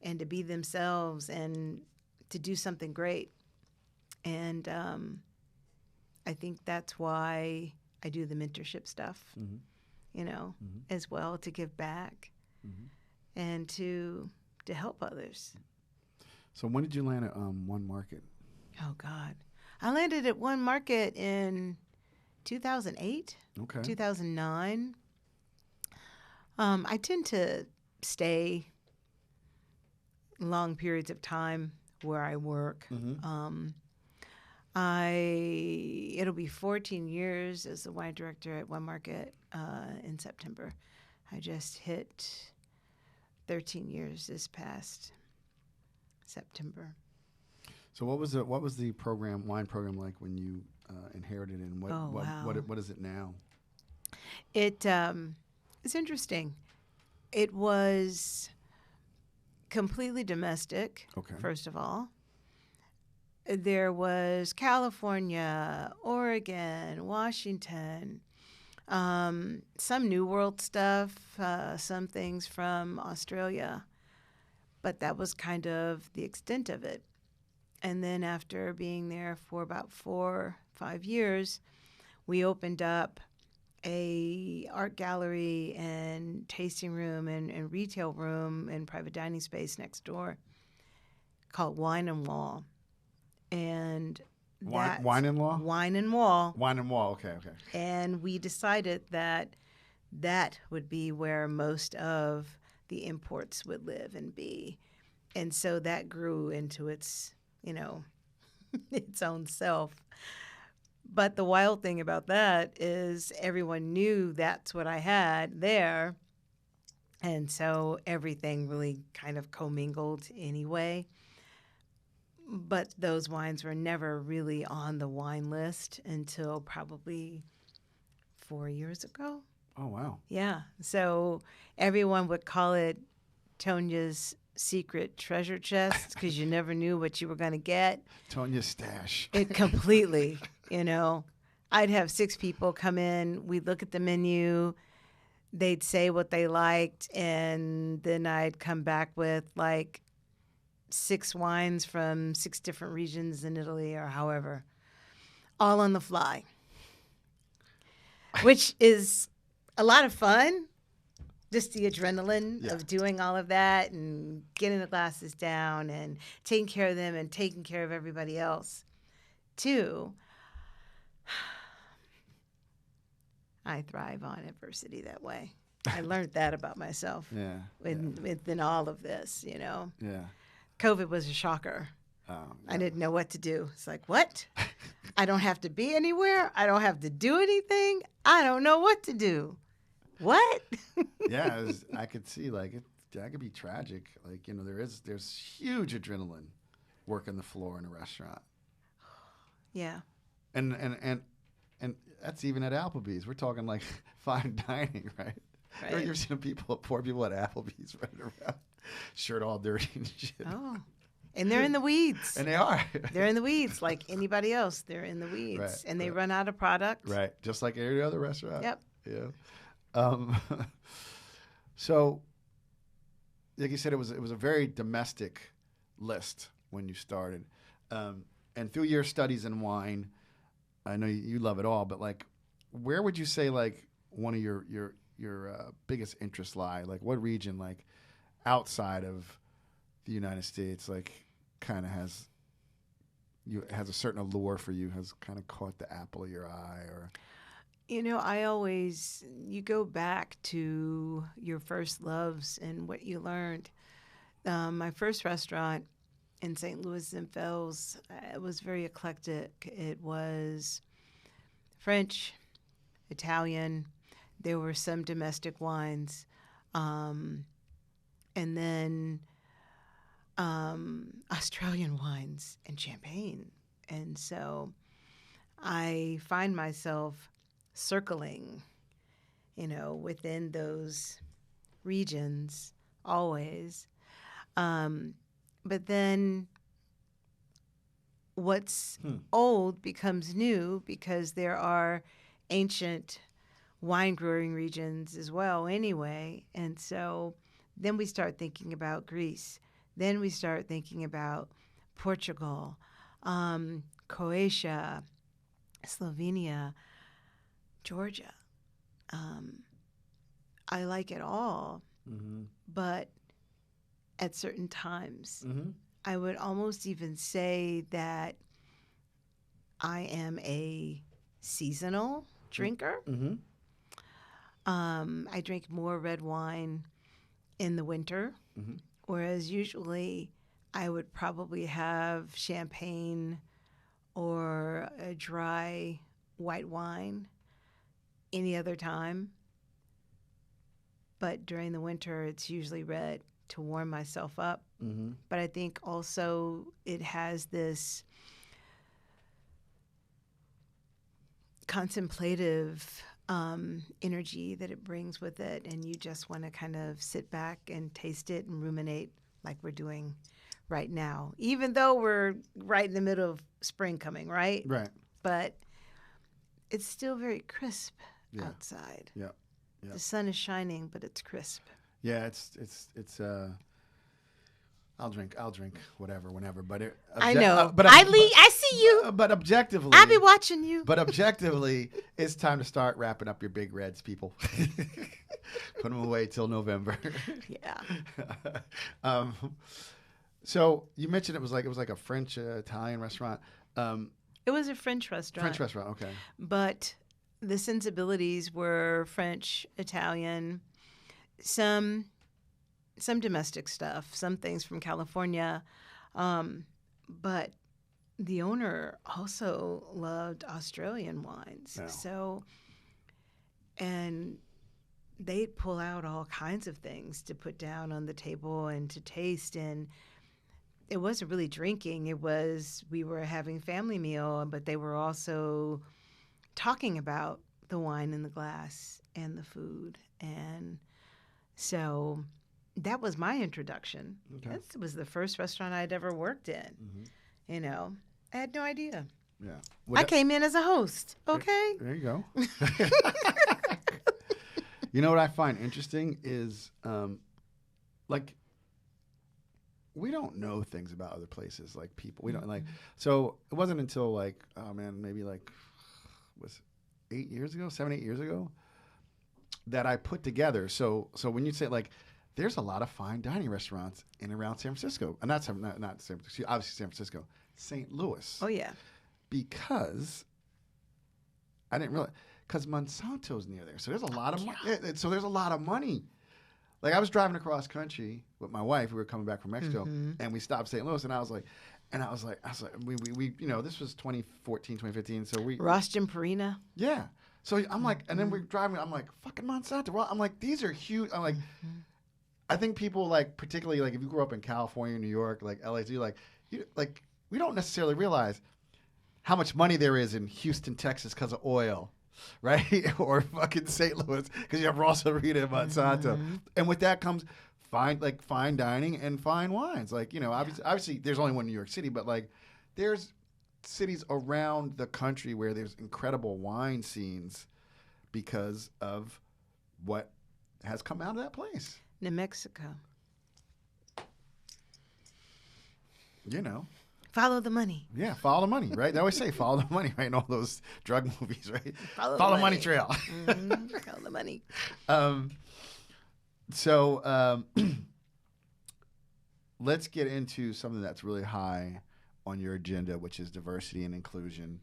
and to be themselves and to do something great. And I think that's why I do the mentorship stuff, as well, to give back and to help others. So when did you land at One Market? Oh, God. I landed at One Market in 2008, 2009. I tend to stay long periods of time where I work. It'll be 14 years as the wine director at One Market in September. I just hit 13 years this past September. So what was the wine program like when you inherited it, and what is it now? It's interesting. It was completely domestic, first of all. There was California, Oregon, Washington, some New World stuff, some things from Australia, but that was kind of the extent of it. And then after being there for about 4 or 5 years, we opened up a art gallery and tasting room and retail room and private dining space next door called Wine and Wall. And Wine and Law? Wine and Wall. Wine and Wall, okay. And we decided that that would be where most of the imports would live and be. And so that grew into its, its own self. But the wild thing about that is everyone knew that's what I had there. And so everything really kind of commingled anyway. But those wines were never really on the wine list until probably 4 years ago. Oh, wow. Yeah. So everyone would call it Tonya's secret treasure chest because you never knew what you were going to get. Tonya's stash. It completely, I'd have 6 people come in. We'd look at the menu. They'd say what they liked. And then I'd come back with 6 wines from 6 different regions in Italy or however, all on the fly, which is a lot of fun. Just the adrenaline of doing all of that and getting the glasses down and taking care of them and taking care of everybody else, too. I thrive on adversity that way. I learned that about myself within all of this, Yeah. COVID was a shocker. I didn't know what to do. It's like, what? I don't have to be anywhere. I don't have to do anything. I don't know what to do. What? Yeah, I could see that could be tragic. There's huge adrenaline working the floor in a restaurant. Yeah. And that's even at Applebee's. We're talking fine dining, right? Right. You've seen poor people at Applebee's running around, shirt all dirty and shit. Oh. And they're in the weeds. And they are. They're in the weeds like anybody else. They're in the weeds. Right, and they run out of product. Right. Just like every other restaurant. Yep. Yeah. So, like you said, it was a very domestic list when you started. And through your studies in wine, I know you love it all, but where would you say one of your biggest interests lie? What region outside of the United States kind of has a certain allure for you, has kind of caught the apple of your eye? Or you go back to your first loves and what you learned. My first restaurant in St. Louis and Fells, it was very eclectic. It was French, Italian. There were some domestic wines. And then Australian wines and champagne. And so I find myself circling, within those regions always. But then what's old becomes new because there are ancient wine growing regions as well anyway. And so then we start thinking about Greece. Then we start thinking about Portugal, Croatia, Slovenia, Georgia. I like it all, but at certain times, I would almost even say that I am a seasonal drinker. I drink more red wine in the winter, whereas usually I would probably have champagne or a dry white wine any other time. But during the winter, it's usually red to warm myself up. But I think also it has this contemplative energy that it brings with it, and you just want to kind of sit back and taste it and ruminate like we're doing right now, even though we're right in the middle of spring coming, right? Right. But it's still very crisp outside. Yeah. The sun is shining, but it's crisp. Yeah, it's I'll drink whatever, whenever. But I know. But I see you. But objectively, I'll be watching you. But objectively, it's time to start wrapping up your big reds, people. Put them away till November. Yeah. So you mentioned it was like a French Italian restaurant. It was a French restaurant. French restaurant, okay. But the sensibilities were French, Italian, some domestic stuff, some things from California. But the owner also loved Australian wines. Yeah. So, and they'd pull out all kinds of things to put down on the table and to taste. And it wasn't really drinking. We were having family meal, but they were also talking about the wine in the glass and the food. And so that was my introduction. Okay. This was the first restaurant I'd ever worked in. Mm-hmm. You know, I had no idea. Yeah. I came in as a host. Okay. There you go. You know what I find interesting is, like, we don't know things about other places, like people. We don't like. So it wasn't until like, oh man, maybe like was 7, 8 years ago, that I put together. So when you say like, there's a lot of fine dining restaurants in and around San Francisco, and not San Francisco, obviously San Francisco, St. Louis. Oh yeah. Because I didn't realize, because Monsanto's near there, so there's a lot of money. So there's a lot of money. Like I was driving across country with my wife. We were coming back from Mexico, and we stopped St. Louis, and I was like, we you know, this was 2014, 2015. So we Ross Perina. Yeah. So I'm like, and then we're driving. I'm like, fucking Monsanto. I'm like, these are huge. I'm like, I think people like, particularly like if you grew up in California, New York, like LA, we don't necessarily realize how much money there is in Houston, Texas, because of oil, right? Or fucking St. Louis because you have Ross Loreta and Monsanto, and with that comes fine dining and fine wines. Like, you know, obviously there's only one New York City, but like there's cities around the country where there's incredible wine scenes because of what has come out of that place. New Mexico. You know. Follow the money. Yeah, follow the money, right? They always say follow the money, right? In all those drug movies, right? Follow the money. money trail. Follow the money. So let's get into something that's really high on your agenda, which is diversity and inclusion.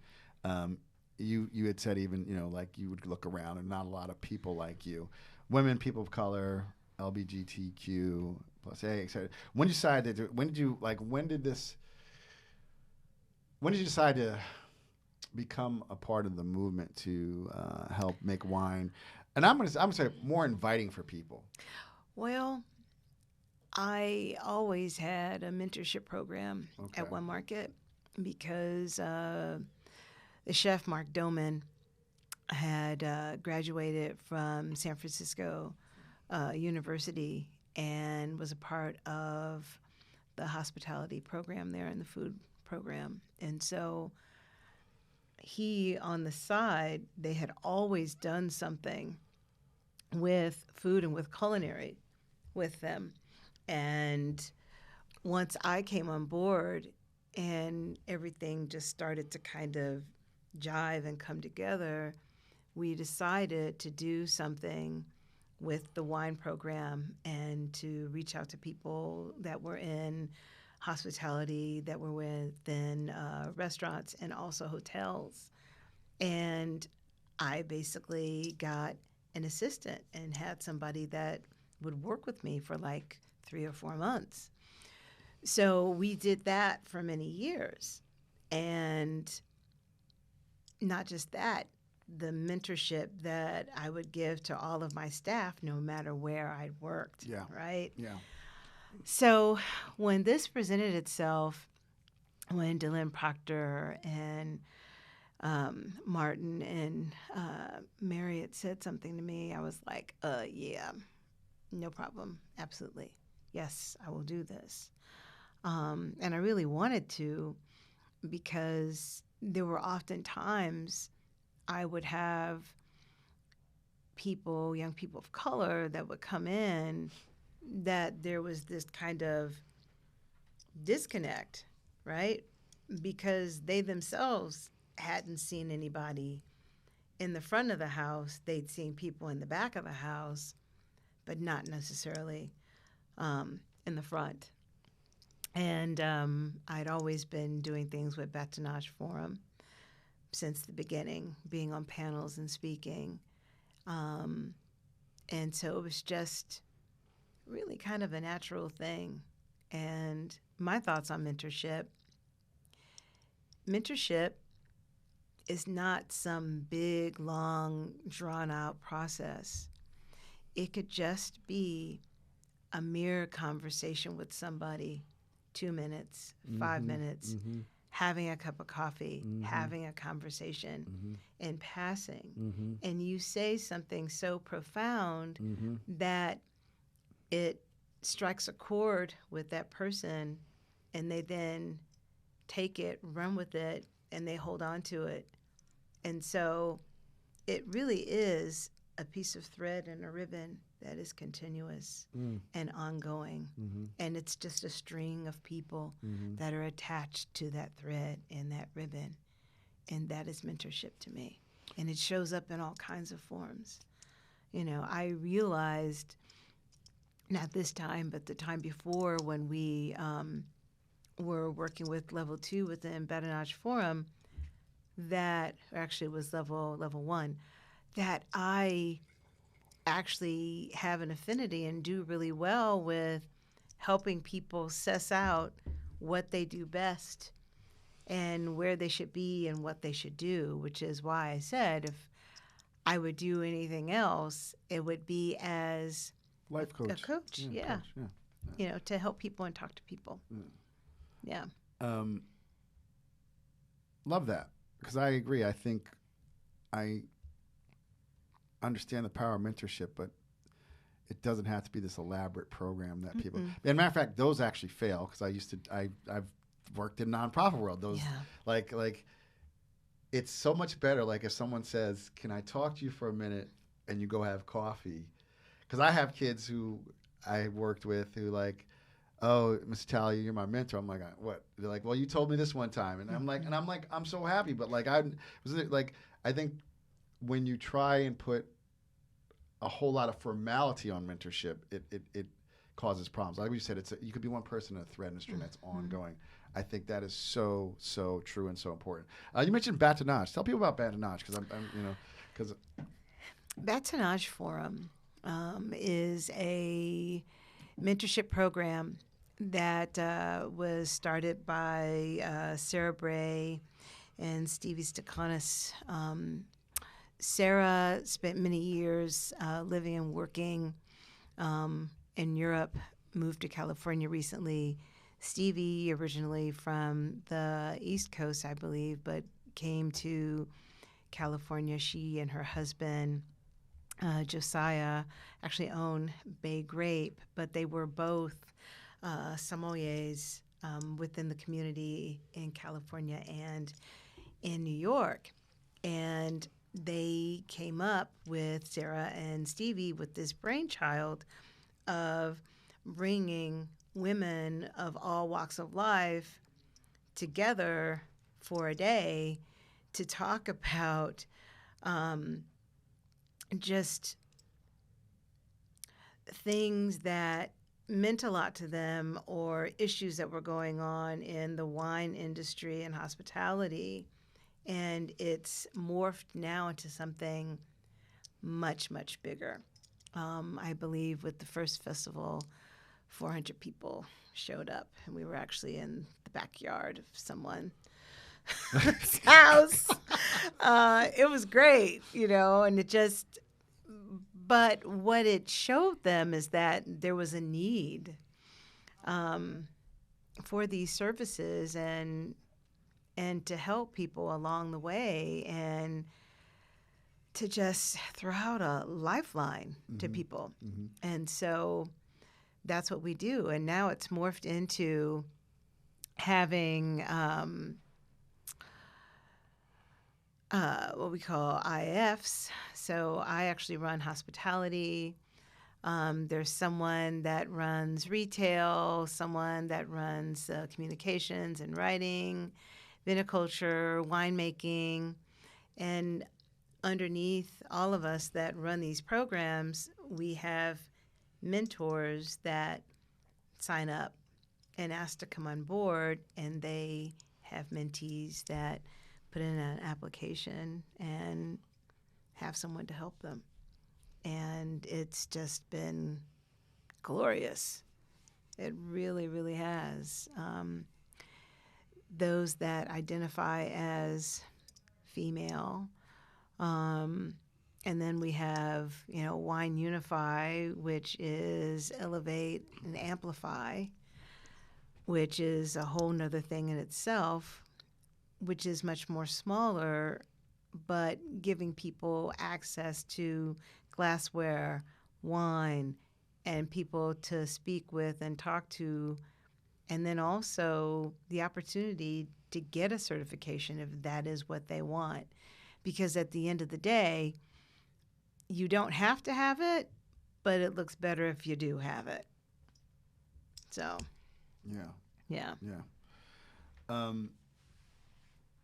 You had said even, you know, like you would look around and not a lot of people like you. Women, people of color, LGBTQ plus A, etc. When did you decide to become a part of the movement to help make wine? And I'm gonna say more inviting for people. Well, I always had a mentorship program at One Market because the chef Mark Doman had graduated from San Francisco University and was a part of the hospitality program there and the food program. And so he, on the side, they had always done something with food and with culinary with them. And once I came on board and everything just started to kind of jive and come together, we decided to do something with the wine program and to reach out to people that were in hospitality, that were within restaurants and also hotels. And I basically got an assistant and had somebody that would work with me for like 3 or 4 months. So we did that for many years. And not just that, the mentorship that I would give to all of my staff, no matter where I'd worked, right? Yeah. So when this presented itself, when Dylan Proctor and Martin and Marriott said something to me, I was like, yeah, no problem. Absolutely. Yes, I will do this. And I really wanted to because there were often times I would have people, young people of color, that would come in that there was this kind of disconnect, right? Because they themselves hadn't seen anybody in the front of the house. They'd seen people in the back of the house, but not necessarily in the front. And I'd always been doing things with Batonage Forum since the beginning, being on panels and speaking. And so it was just really kind of a natural thing. And my thoughts on mentorship is not some big, long, drawn-out process. It could just be a mere conversation with somebody, 2 minutes, 5 minutes, having a cup of coffee, having a conversation in passing. And you say something so profound that it strikes a chord with that person, and they then take it, run with it, and they hold on to it. And so it really is a piece of thread and a ribbon that is continuous and ongoing. And it's just a string of people that are attached to that thread and that ribbon. And that is mentorship to me. And it shows up in all kinds of forms. You know, I realized, not this time, but the time before, when we were working with level 2 within Batonage Forum, that actually was level 1, that I actually have an affinity and do really well with helping people suss out what they do best and where they should be and what they should do, which is why I said if I would do anything else, it would be as Life coach. A coach, yeah. Coach, yeah. You know, to help people and talk to people. Yeah. Love that, because I agree. I think I understand the power of mentorship, but it doesn't have to be this elaborate program that people. And matter of fact, those actually fail, because I've worked in nonprofit world. Those like it's so much better. Like if someone says, "Can I talk to you for a minute?" and you go have coffee. Because I have kids who I worked with who like, "Oh, Miss Talia, you're my mentor." I'm like, "What?" They're like, "Well, you told me this one time," and I'm like, I'm so happy. But like, I think when you try and put a whole lot of formality on mentorship, it causes problems. Like you said, you could be one person in a thread in a string that's ongoing. I think that is so true and so important. You mentioned Batonage. Tell people about Batonage, because Batonage Forum is a mentorship program that was started by Sarah Bray and Stevie Stakanis. Sarah spent many years living and working in Europe, moved to California recently. Stevie, originally from the East Coast, I believe, but came to California. She and her husband, Josiah, actually own Bay Grape, but they were both sommeliers within the community in California and in New York. And they came up with Sarah and Stevie with this brainchild of bringing women of all walks of life together for a day to talk about just things that meant a lot to them, or issues that were going on in the wine industry and hospitality. And it's morphed now into something much, much bigger. I believe with the first festival, 400 people showed up, and we were actually in the backyard of someone's house. It was great, and it just, but what it showed them is that there was a need for these services and to help people along the way, and to just throw out a lifeline to people. And so that's what we do. And now it's morphed into having what we call IFs. So I actually run hospitality. There's someone that runs retail, someone that runs communications and writing, viniculture, winemaking, and underneath all of us that run these programs, we have mentors that sign up and ask to come on board, and they have mentees that put in an application and have someone to help them. And it's just been glorious. It really, really has. Those that identify as female, and then we have, Wine Unify, which is elevate and amplify, which is a whole nother thing in itself, which is much more smaller, but giving people access to glassware, wine, and people to speak with and talk to, and then also the opportunity to get a certification if that is what they want. Because at the end of the day, you don't have to have it, but it looks better if you do have it. So, yeah.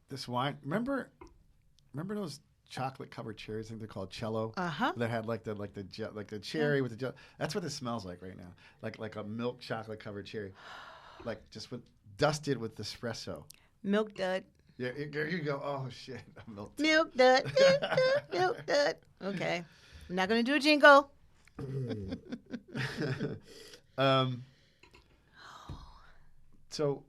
This wine, remember those chocolate covered cherries? I think they're called cello. That had like the cherry with the gel. That's what this smells like right now. Like a milk chocolate covered cherry, like just dusted with espresso. Milk dud. Yeah, here you go. Oh shit, milk dud. Milk dud. Okay, I'm not gonna do a jingle. So.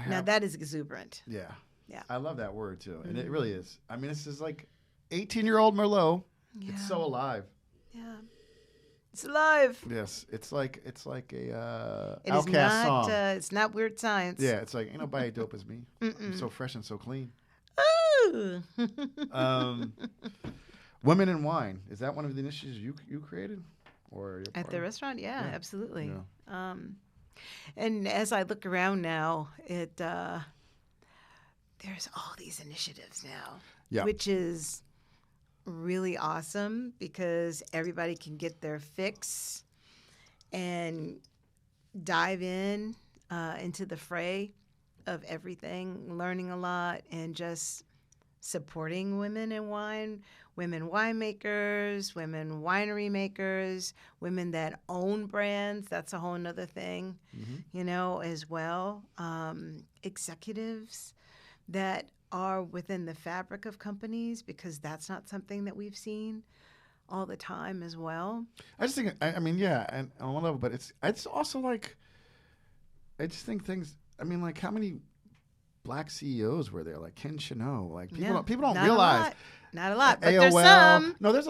Now that is exuberant. Yeah. Yeah. I love that word too, and it really is. I mean, this is like 18-year-old Merlot. Yeah. It's so alive. Yeah. It's alive. Yes, it's like a It Outcast song. It's not weird science. Yeah, it's like ain't nobody dope as me. I'm so fresh and so clean. Ooh. Women in Wine, is that one of the initiatives you created, or at the restaurant? Yeah, absolutely. Yeah. And as I look around now, there's all these initiatives now, which is really awesome because everybody can get their fix and dive into the fray of everything, learning a lot, and just supporting women in wine, women winemakers, women winery makers, women that own brands. That's a whole nother thing, as well. Executives that are within the fabric of companies, because that's not something that we've seen all the time as well. I just think, and on one level, but it's also like, I just think things, like how many Black CEOs were there, like Ken Chenault, like people don't realize. Not a lot, but AOL, there's some. No, there's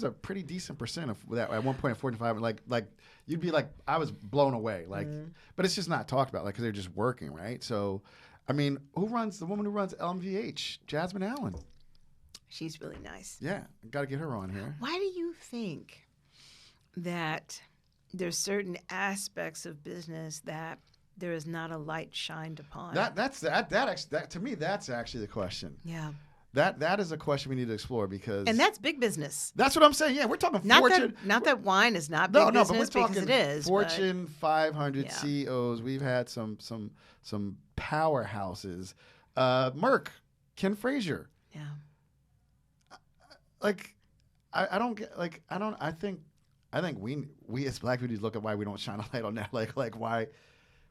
a pretty decent percent of that at one point at 45. Like you'd be like, I was blown away. Like, but it's just not talked about, like, because they're just working, right? So, the woman who runs LMVH, Jasmine Allen? She's really nice. Yeah, got to get her on here. Why do you think that there's certain aspects of business that there is not a light shined upon? That to me, that's actually the question. Yeah. That is a question we need to explore, because that's big business. That's what I'm saying. Yeah, we're talking not Fortune. Not that wine is not big business, but we're talking because it is. Fortune 500 CEOs. We've had some powerhouses. Merck, Ken Frazier. Yeah. I think we as Black people need to look at why we don't shine a light on that. Like why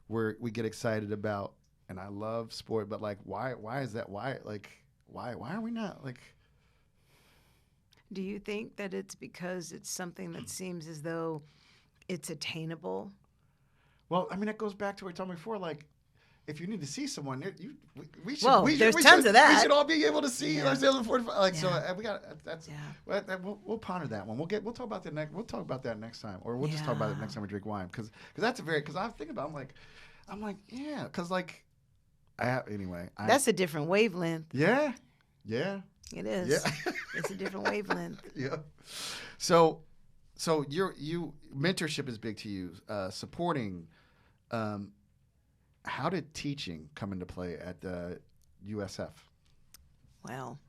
we get excited about, and I love sport, but like why is that? Why are we not like? Do you think that it's because it's something that seems as though it's attainable? Well, that goes back to what we were talking before. Like, if you need to see someone, we should. Well, there's tons of that. We should all be able to see. Yeah. So we got. We'll ponder that one. We'll talk about that next. We'll talk about that next time, or we'll just talk about it next time we drink wine. Because I'm thinking about. I'm like, yeah. Because that's a different wavelength. Yeah. Yeah. It is. Yeah. It's a different wavelength. Yeah. So mentorship is big to you. Supporting. How did teaching come into play at the USF? Well,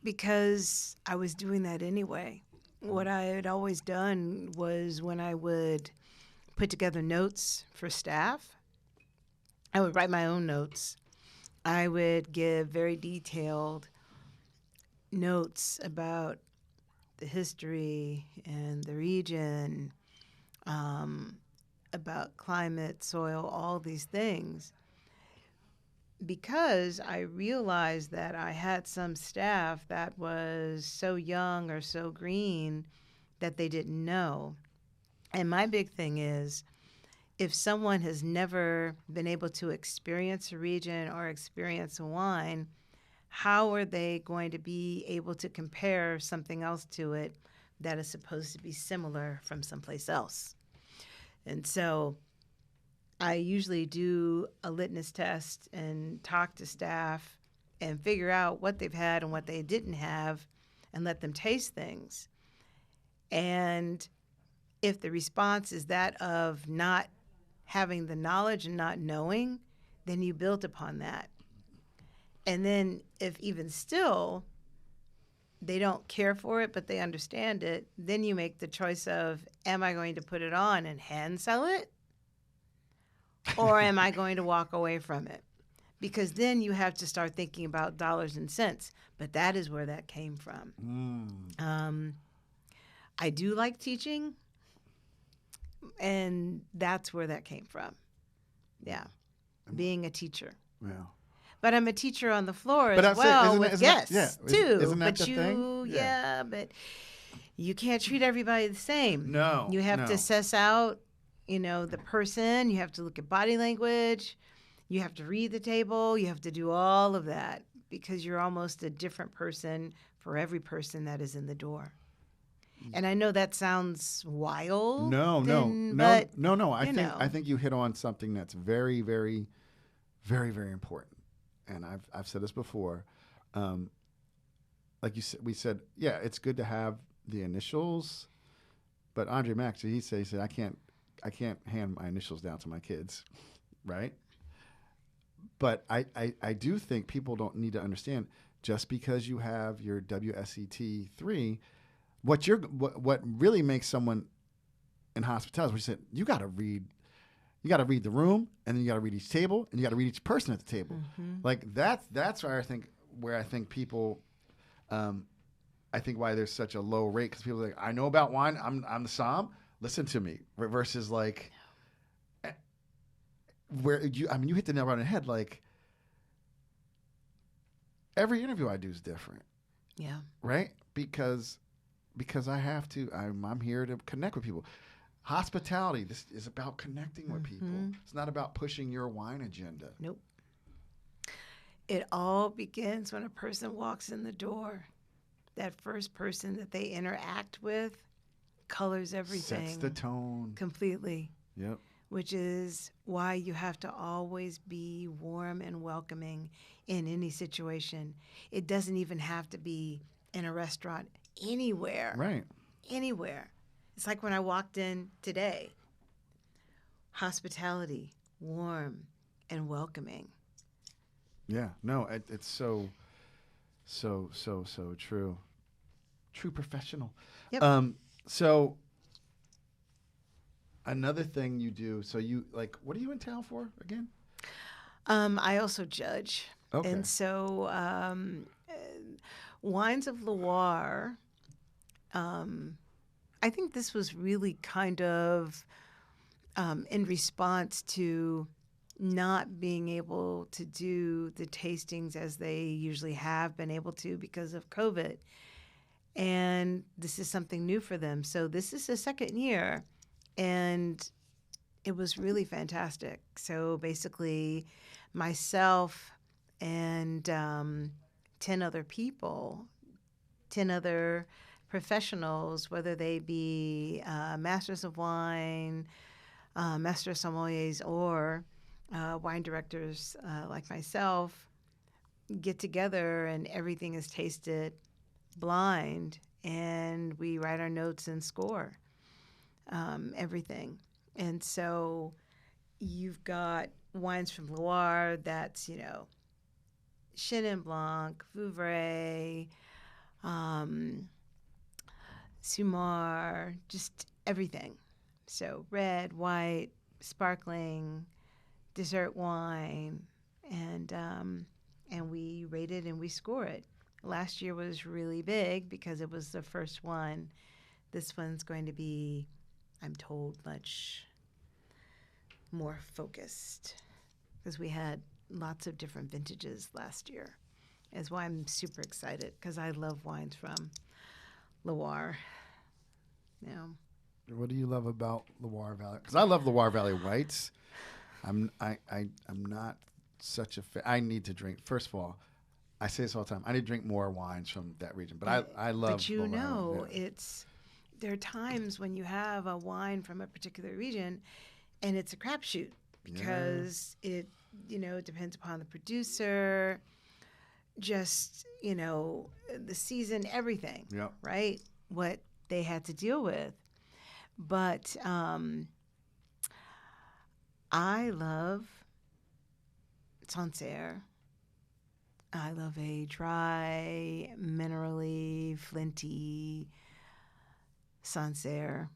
Because I was doing that anyway. What I had always done was when I would put together notes for staff, I would write my own notes. I would give very detailed notes about the history and the region, about climate, soil, all these things. Because I realized that I had some staff that was so young or so green that they didn't know. And my big thing is, if someone has never been able to experience a region or experience a wine, how are they going to be able to compare something else to it that is supposed to be similar from someplace else? And so I usually do a litmus test and talk to staff and figure out what they've had and what they didn't have and let them taste things. And if the response is that of not having the knowledge and not knowing, then you build upon that. And then if even still they don't care for it, but they understand it, then you make the choice of, am I going to put it on and hand sell it? Or am I going to walk away from it? Because then you have to start thinking about dollars and cents. But that is where that came from. I do like teaching, and that's where that came from. Yeah, being a teacher. Yeah. But I'm a teacher on the floor But as well with guests too. Isn't that but the thing? Yeah, but you can't treat everybody the same. No. You have to suss out, the person. You have to look at body language. You have to read the table. You have to do all of that because you're almost a different person for every person that is in the door. And I know that sounds wild. No. But, I think you hit on something that's very, very, very, very important. And I've said this before. Like you said, we said, yeah, it's good to have the initials. But Andre Max, he said, I can't hand my initials down to my kids, right? But I do think people don't need to understand just because you have your WSET 3. What really makes someone in hospitality, which said you got to read the room, and then you got to read each table, and you got to read each person at the table. Mm-hmm. Like that's where I think people, I think why there's such a low rate because people are like, I know about wine, I'm the somm, listen to me, versus like where you hit the nail right on the head. Like every interview I do is different. Yeah. Right? Because I have to. I'm here to connect with people. Hospitality, this is about connecting with people. It's not about pushing your wine agenda. Nope. It all begins when a person walks in the door. That first person that they interact with colors everything. Sets the tone. Completely. Yep. Which is why you have to always be warm and welcoming in any situation. It doesn't even have to be in a restaurant. Anywhere. Right. Anywhere. It's like when I walked in today. Hospitality, warm and welcoming. Yeah. No, it's so true. True professional. Yep. So another thing you do, so you like, what are you in town for again? I also judge. Okay. And so Wines of Loire, I think this was really kind of in response to not being able to do the tastings as they usually have been able to because of COVID. And this is something new for them. So this is the second year, and it was really fantastic. So basically, myself and 10 other people, 10 other professionals, whether they be masters of wine, master sommeliers, or wine directors like myself, get together and everything is tasted blind, and we write our notes and score everything. And so you've got wines from Loire that's, Chenin Blanc, Vouvray, Sumar, just everything. So red, white, sparkling, dessert wine, and we rate it and we score it. Last year was really big because it was the first one. This one's going to be, I'm told, much more focused because we had lots of different vintages last year. That's why I'm super excited because I love wines from Loire. Yeah. What do you love about Loire Valley? Because I love Loire Valley whites. I'm not such a fan. I need to drink. First of all, I say this all the time. I need to drink more wines from that region. But I love. But you Loire, know, yeah. there are times when you have a wine from a particular region, and it's a crapshoot because it depends upon the producer, just the season, everything. Yeah. Right. What they had to deal with, but I love Sancerre. I love a dry, minerally, flinty Sancerre.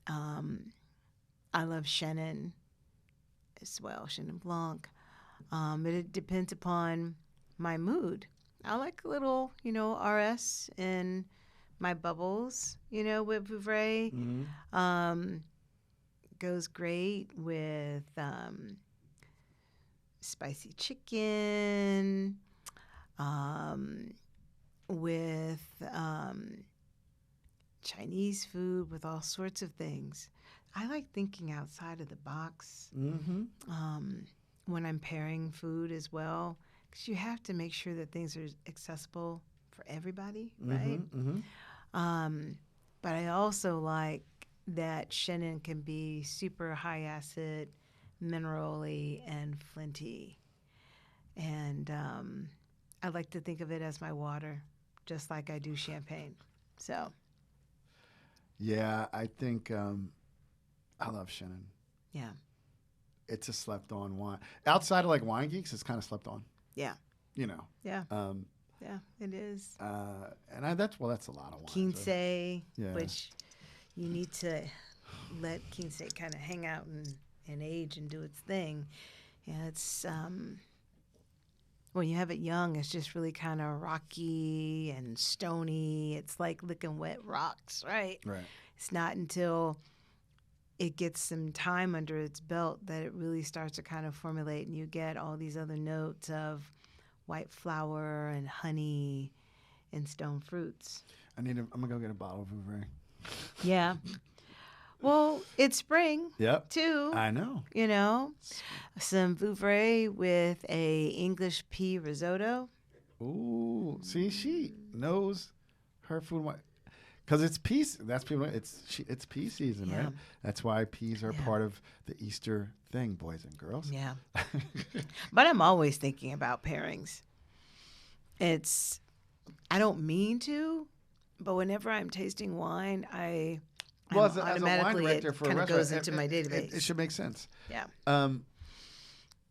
I love Chenin as well, Chenin Blanc. But it depends upon my mood. I like a little, RS in my bubbles, with Vouvray. Mm-hmm. Goes great with spicy chicken, with Chinese food, with all sorts of things. I like thinking outside of the box when I'm pairing food as well, because you have to make sure that things are accessible for everybody, right? But I also like that Chenin can be super high acid, minerally, and flinty. And I like to think of it as my water, just like I do champagne. So. Yeah, I think I love Chenin. Yeah. It's a slept-on wine. Outside of like Wine Geeks, it's kind of slept on. Yeah. Yeah. Yeah, it is. And that's a lot of wine. Quince, right? which you need to let Quince kind of hang out and age and do its thing. Yeah, it's when you have it young, it's just really kind of rocky and stony. It's like licking wet rocks, right? Right. It's not until it gets some time under its belt that it really starts to kind of formulate, and you get all these other notes of white flour and honey and stone fruits. I'm gonna go get a bottle of Vouvray. Yeah. Well, it's spring. Yep. Too. I know. Some Vouvray with a English pea risotto. Ooh, see, she knows her food. Because it's peas. That's people. It's pea season, Yeah. right? That's why peas are part of the Easter thing, boys and girls. Yeah. But I'm always thinking about pairings. I don't mean to, but whenever I'm tasting wine, as a wine director for a restaurant, goes into my database. It should make sense. Yeah.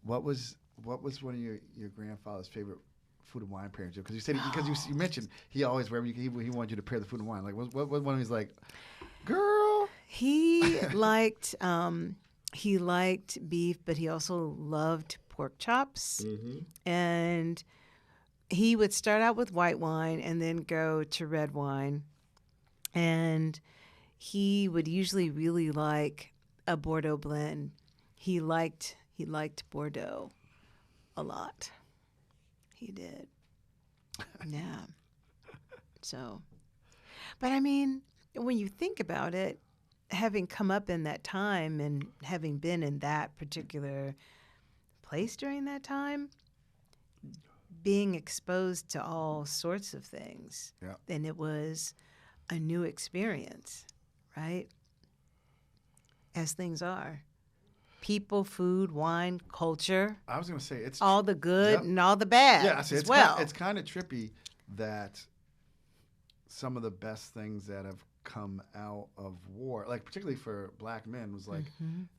What was one of your grandfather's favorite food and wine pairings? Because you mentioned he always wherever he wanted you to pair the food and wine. Like what one of his like, girl? He liked beef, but he also loved pork chops. Mm-hmm. And he would start out with white wine and then go to red wine. And he would usually really like a Bordeaux blend. He liked Bordeaux a lot. He did. Yeah. So, but I mean, when you think about it, having come up in that time and having been in that particular place during that time, being exposed to all sorts of things, and it was a new experience, right? As things are. People, food, wine, culture. I was going to say it's all the good and all the bad as well. It's kind of trippy that some of the best things that have come out of war, like particularly for black men, was like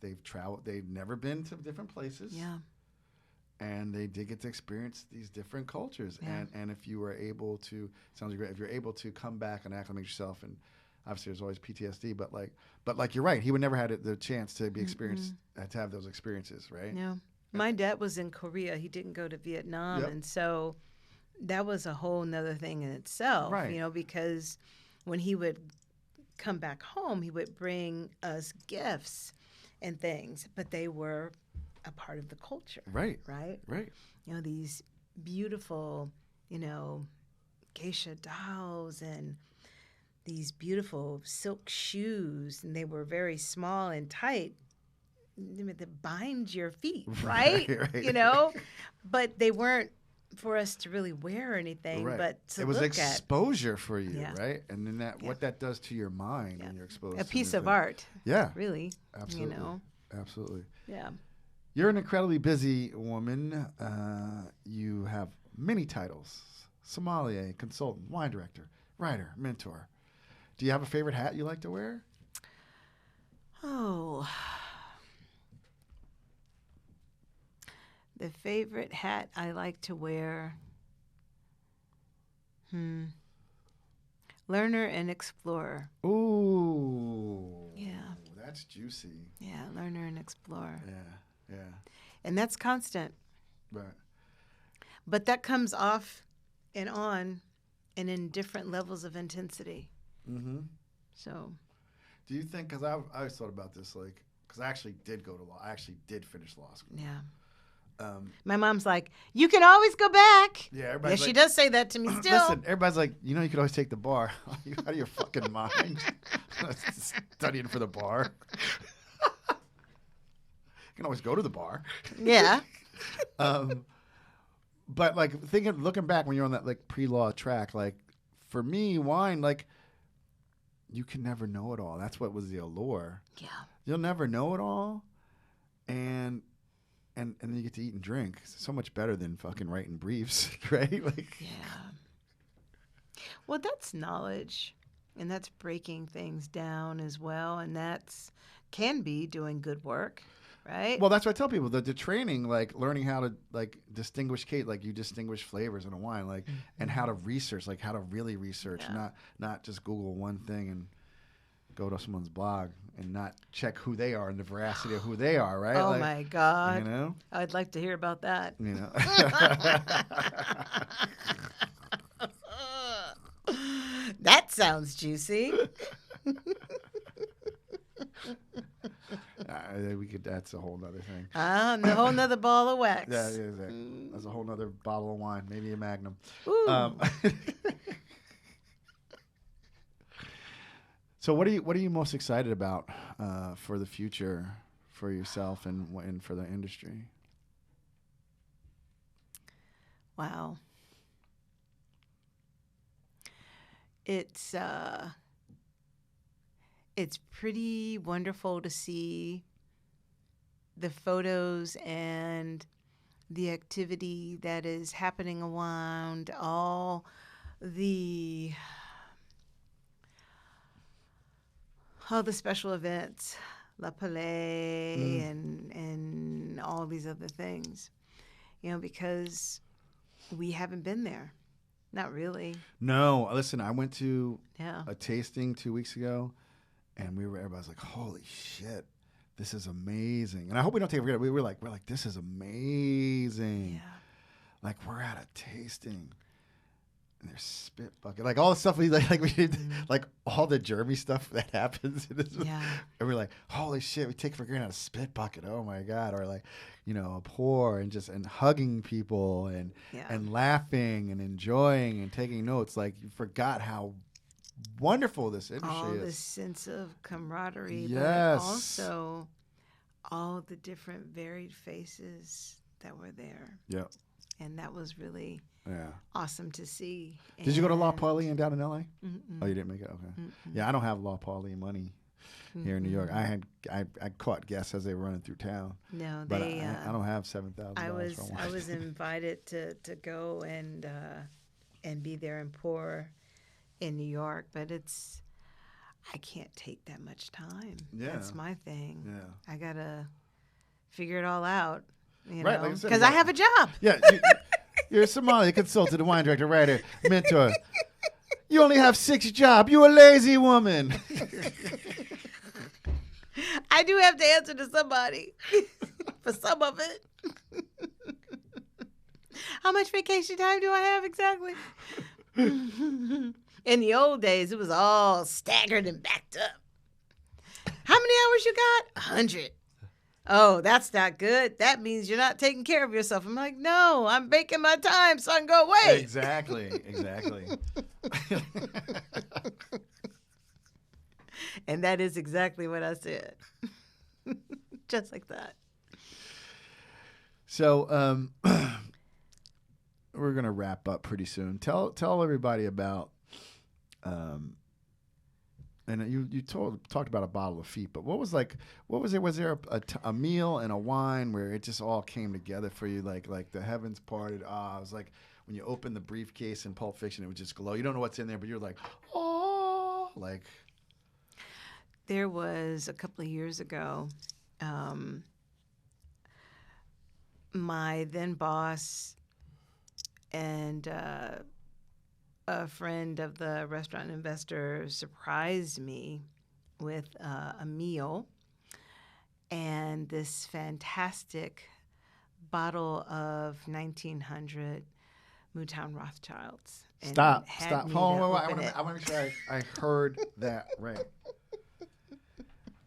they've traveled, they've never been to different places. Yeah. and they did get to experience these different cultures. Yeah. And if you were able to, sounds great, if you're able to come back and acclimate yourself, and obviously there's always PTSD, but like you're right, he would never had the chance to be experienced, to have those experiences, right? No. My dad was in Korea. He didn't go to Vietnam. Yep. And so that was a whole nother thing in itself, Right. you know, because when he would come back home, he would bring us gifts and things, but they were a part of the culture. Right. Right? Right. You know, these beautiful, you know, geisha dolls and these beautiful silk shoes, and they were very small and tight that bind your feet, right? Right. You know, but they weren't for us to really wear or anything, Right. but to It was look exposure for you, Yeah. right? And then that what that does to your mind Yeah. when you're exposed at. A to piece new of things. art, Yeah. really. Absolutely. You know, Absolutely. yeah. You're an incredibly busy woman. You have many titles: sommelier, consultant, wine director, writer, mentor. Do you have a favorite hat you like to wear? Oh, the favorite hat I like to wear. Learner and explorer. Ooh. Yeah. That's juicy. Yeah, learner and explorer. Yeah. Yeah. And that's constant. Right. But that comes off and on and in different levels of intensity. Mm-hmm. So, Do you think, because I always thought about this, like, because I actually did go to law. I actually did finish law school. yeah. Um, My mom's like, you can always go back. yeah, Yeah, everybody's she like, does say that to me still. listen, everybody's like, you know, you could always take the bar. Are you out of your fucking mind? Studying for the bar. You can always go to the bar. Yeah. But like looking back when you're on that like pre-law track, like for me, wine, like you can never know it all. That's what was the allure. Yeah. You'll never know it all, and then you get to eat and drink. It's so much better than fucking writing briefs, right? Like, Yeah. Well, that's knowledge, and that's breaking things down as well, and that's can be doing good work, right? well, that's what I tell people. The training, like learning how to like distinguish like you distinguish flavors in a wine, like, and how to research, like how to really research, Yeah. not just Google one thing and go to someone's blog and not check who they are and the veracity of who they are, right? Oh like, my God. You know? I'd like to hear about that. You know. That sounds juicy. We could. That's a whole nother thing. A whole nother ball of wax. Yeah, exactly. That's a whole nother bottle of wine, maybe a Magnum. Ooh. So, what are you most excited about for the future, for yourself and for the industry? Wow. It's pretty wonderful to see the photos and the activity that is happening around all the special events, La Palais and all these other things. You know, because we haven't been there. Not really. No, listen. I went to Yeah. a tasting 2 weeks ago, and everybody's like, "Holy shit, this is amazing!" And I hope we don't take it for granted. We're like, "This is amazing!" Yeah. Like we're at a tasting, and there's spit bucket, like all the stuff we did, like all the Jeremy stuff that happens. Yeah. And we're like, "Holy shit, we take for granted a spit bucket! Oh my god!" Or like, you know, a pour and hugging people and Yeah. and laughing and enjoying and taking notes. Like you forgot how wonderful this industry All is. this sense of camaraderie, Yes. but also all the different varied faces that were there. Yeah, And that was really yeah. awesome to see. Did you go to La And- Pauline down in LA? Mm-mm. Oh, you didn't make it. Okay. Mm-mm. Yeah, I don't have La Pauline money here in New York. I caught guests as they were running through town, No, but they. I don't have $7,000. I was for I wine. was invited to go and be there and pour in New York, but I can't take that much time. Yeah. That's my thing. Yeah. I gotta figure it all out. You Right, know, like I said, because I have a job. Yeah, you're a sommelier consultant, a wine director, writer, mentor. You only have 6 jobs. You a lazy woman. I do have to answer to somebody for some of it. How much vacation time do I have exactly? In the old days, it was all staggered and backed up. How many hours you got? 100. Oh, that's not good. That means you're not taking care of yourself. I'm like, no, I'm making my time so I can go away. Exactly. And that is exactly what I said. Just like that. So we're gonna wrap up pretty soon. Tell everybody about and you talked about a bottle of feet, but what was it? Was there a meal and a wine where it just all came together for you, like the heavens parted? It was like when you open the briefcase in Pulp Fiction, it would just glow. You don't know what's in there, but you're like, oh, like. There was a couple of years ago, my then boss and a friend of the restaurant investor surprised me with a meal and this fantastic bottle of 1900 Motown Rothschilds. And Stop. Hold on, I want to make sure I heard that right.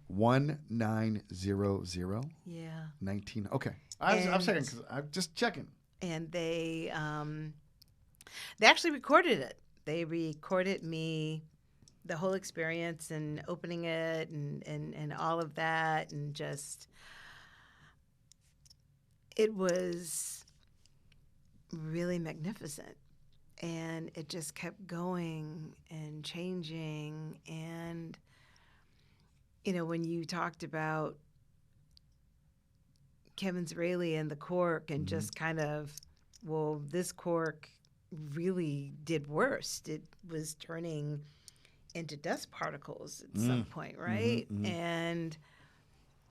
1900. Yeah. 19. Okay. I'm checking because I'm just checking. And they actually recorded it. They recorded me, the whole experience and opening it and all of that, and just it was really magnificent. And it just kept going and changing. And you know, when you talked about Kevin Zraeli and the cork and just kind of, well, this cork really did worse. It was turning into dust particles at some point, right? And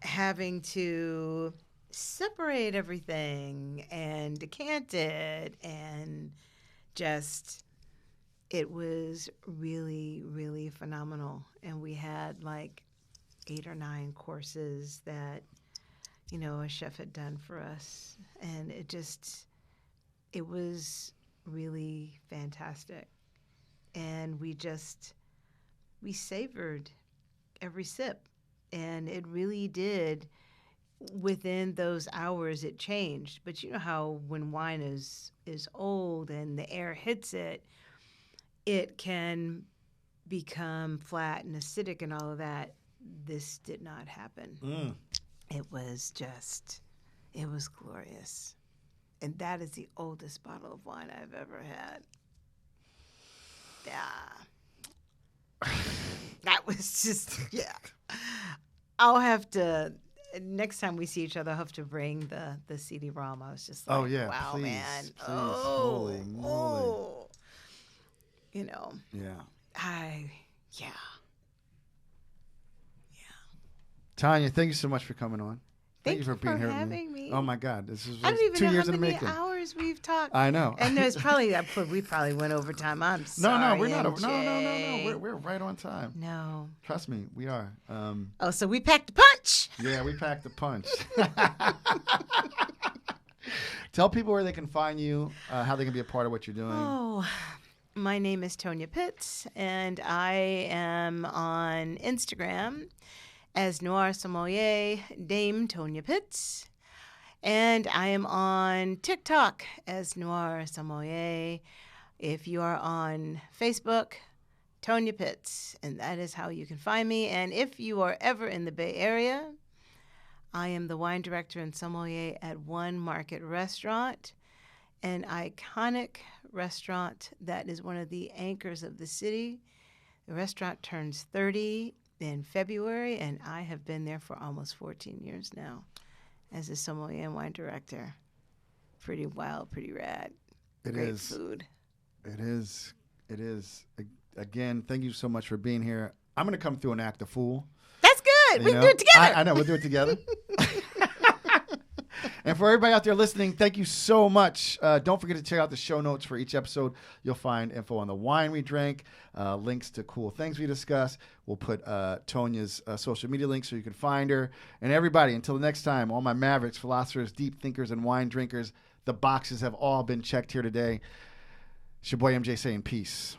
having to separate everything and decant it, and just, it was really, really phenomenal. And we had like 8 or 9 courses that, you know, a chef had done for us. And it was really fantastic. And we savored every sip. And it really did, within those hours, it changed. But you know how when wine is old and the air hits it, it can become flat and acidic and all of that. This did not happen. It was glorious. And that is the oldest bottle of wine I've ever had. Yeah. That was just, yeah. I'll have to, next time we see each other, I'll have to bring the CD-ROM. I was just like, oh, yeah, wow, please, man. Please. Holy moly. You know. Yeah. Yeah. Tonya, thank you so much for coming on. Thank you for being here having with me. Oh my God, this is I don't even 2 know years how in the many making. hours we've talked. I know. And there's probably we probably went over time. I'm sorry. No, we're not. MJ. No. We're right on time. No. Trust me, we are. Oh, so we packed a punch. Yeah, we packed the punch. Tell people where they can find you, how they can be a part of what you're doing. Oh, my name is Tonya Pitts, and I am on Instagram as Noir Sommelier Dame Tonya Pitts. And I am on TikTok as Noir Sommelier. If you are on Facebook, Tonya Pitts, and that is how you can find me. And if you are ever in the Bay Area, I am the wine director and sommelier at One Market Restaurant, an iconic restaurant that is one of the anchors of the city. The restaurant turns 30 in February, and I have been there for almost 14 years now as a sommelier and wine director. Pretty wild, pretty rad. Great food. It is. Again, thank you so much for being here. I'm going to come through and act a fool. That's good. We can do it together. I know. We'll do it together. And for everybody out there listening, thank you so much. Don't forget to check out the show notes for each episode. You'll find info on the wine we drank, links to cool things we discuss. We'll put Tonya's social media links so you can find her. And everybody, until the next time, all my mavericks, philosophers, deep thinkers, and wine drinkers, the boxes have all been checked here today. It's your boy MJ saying peace.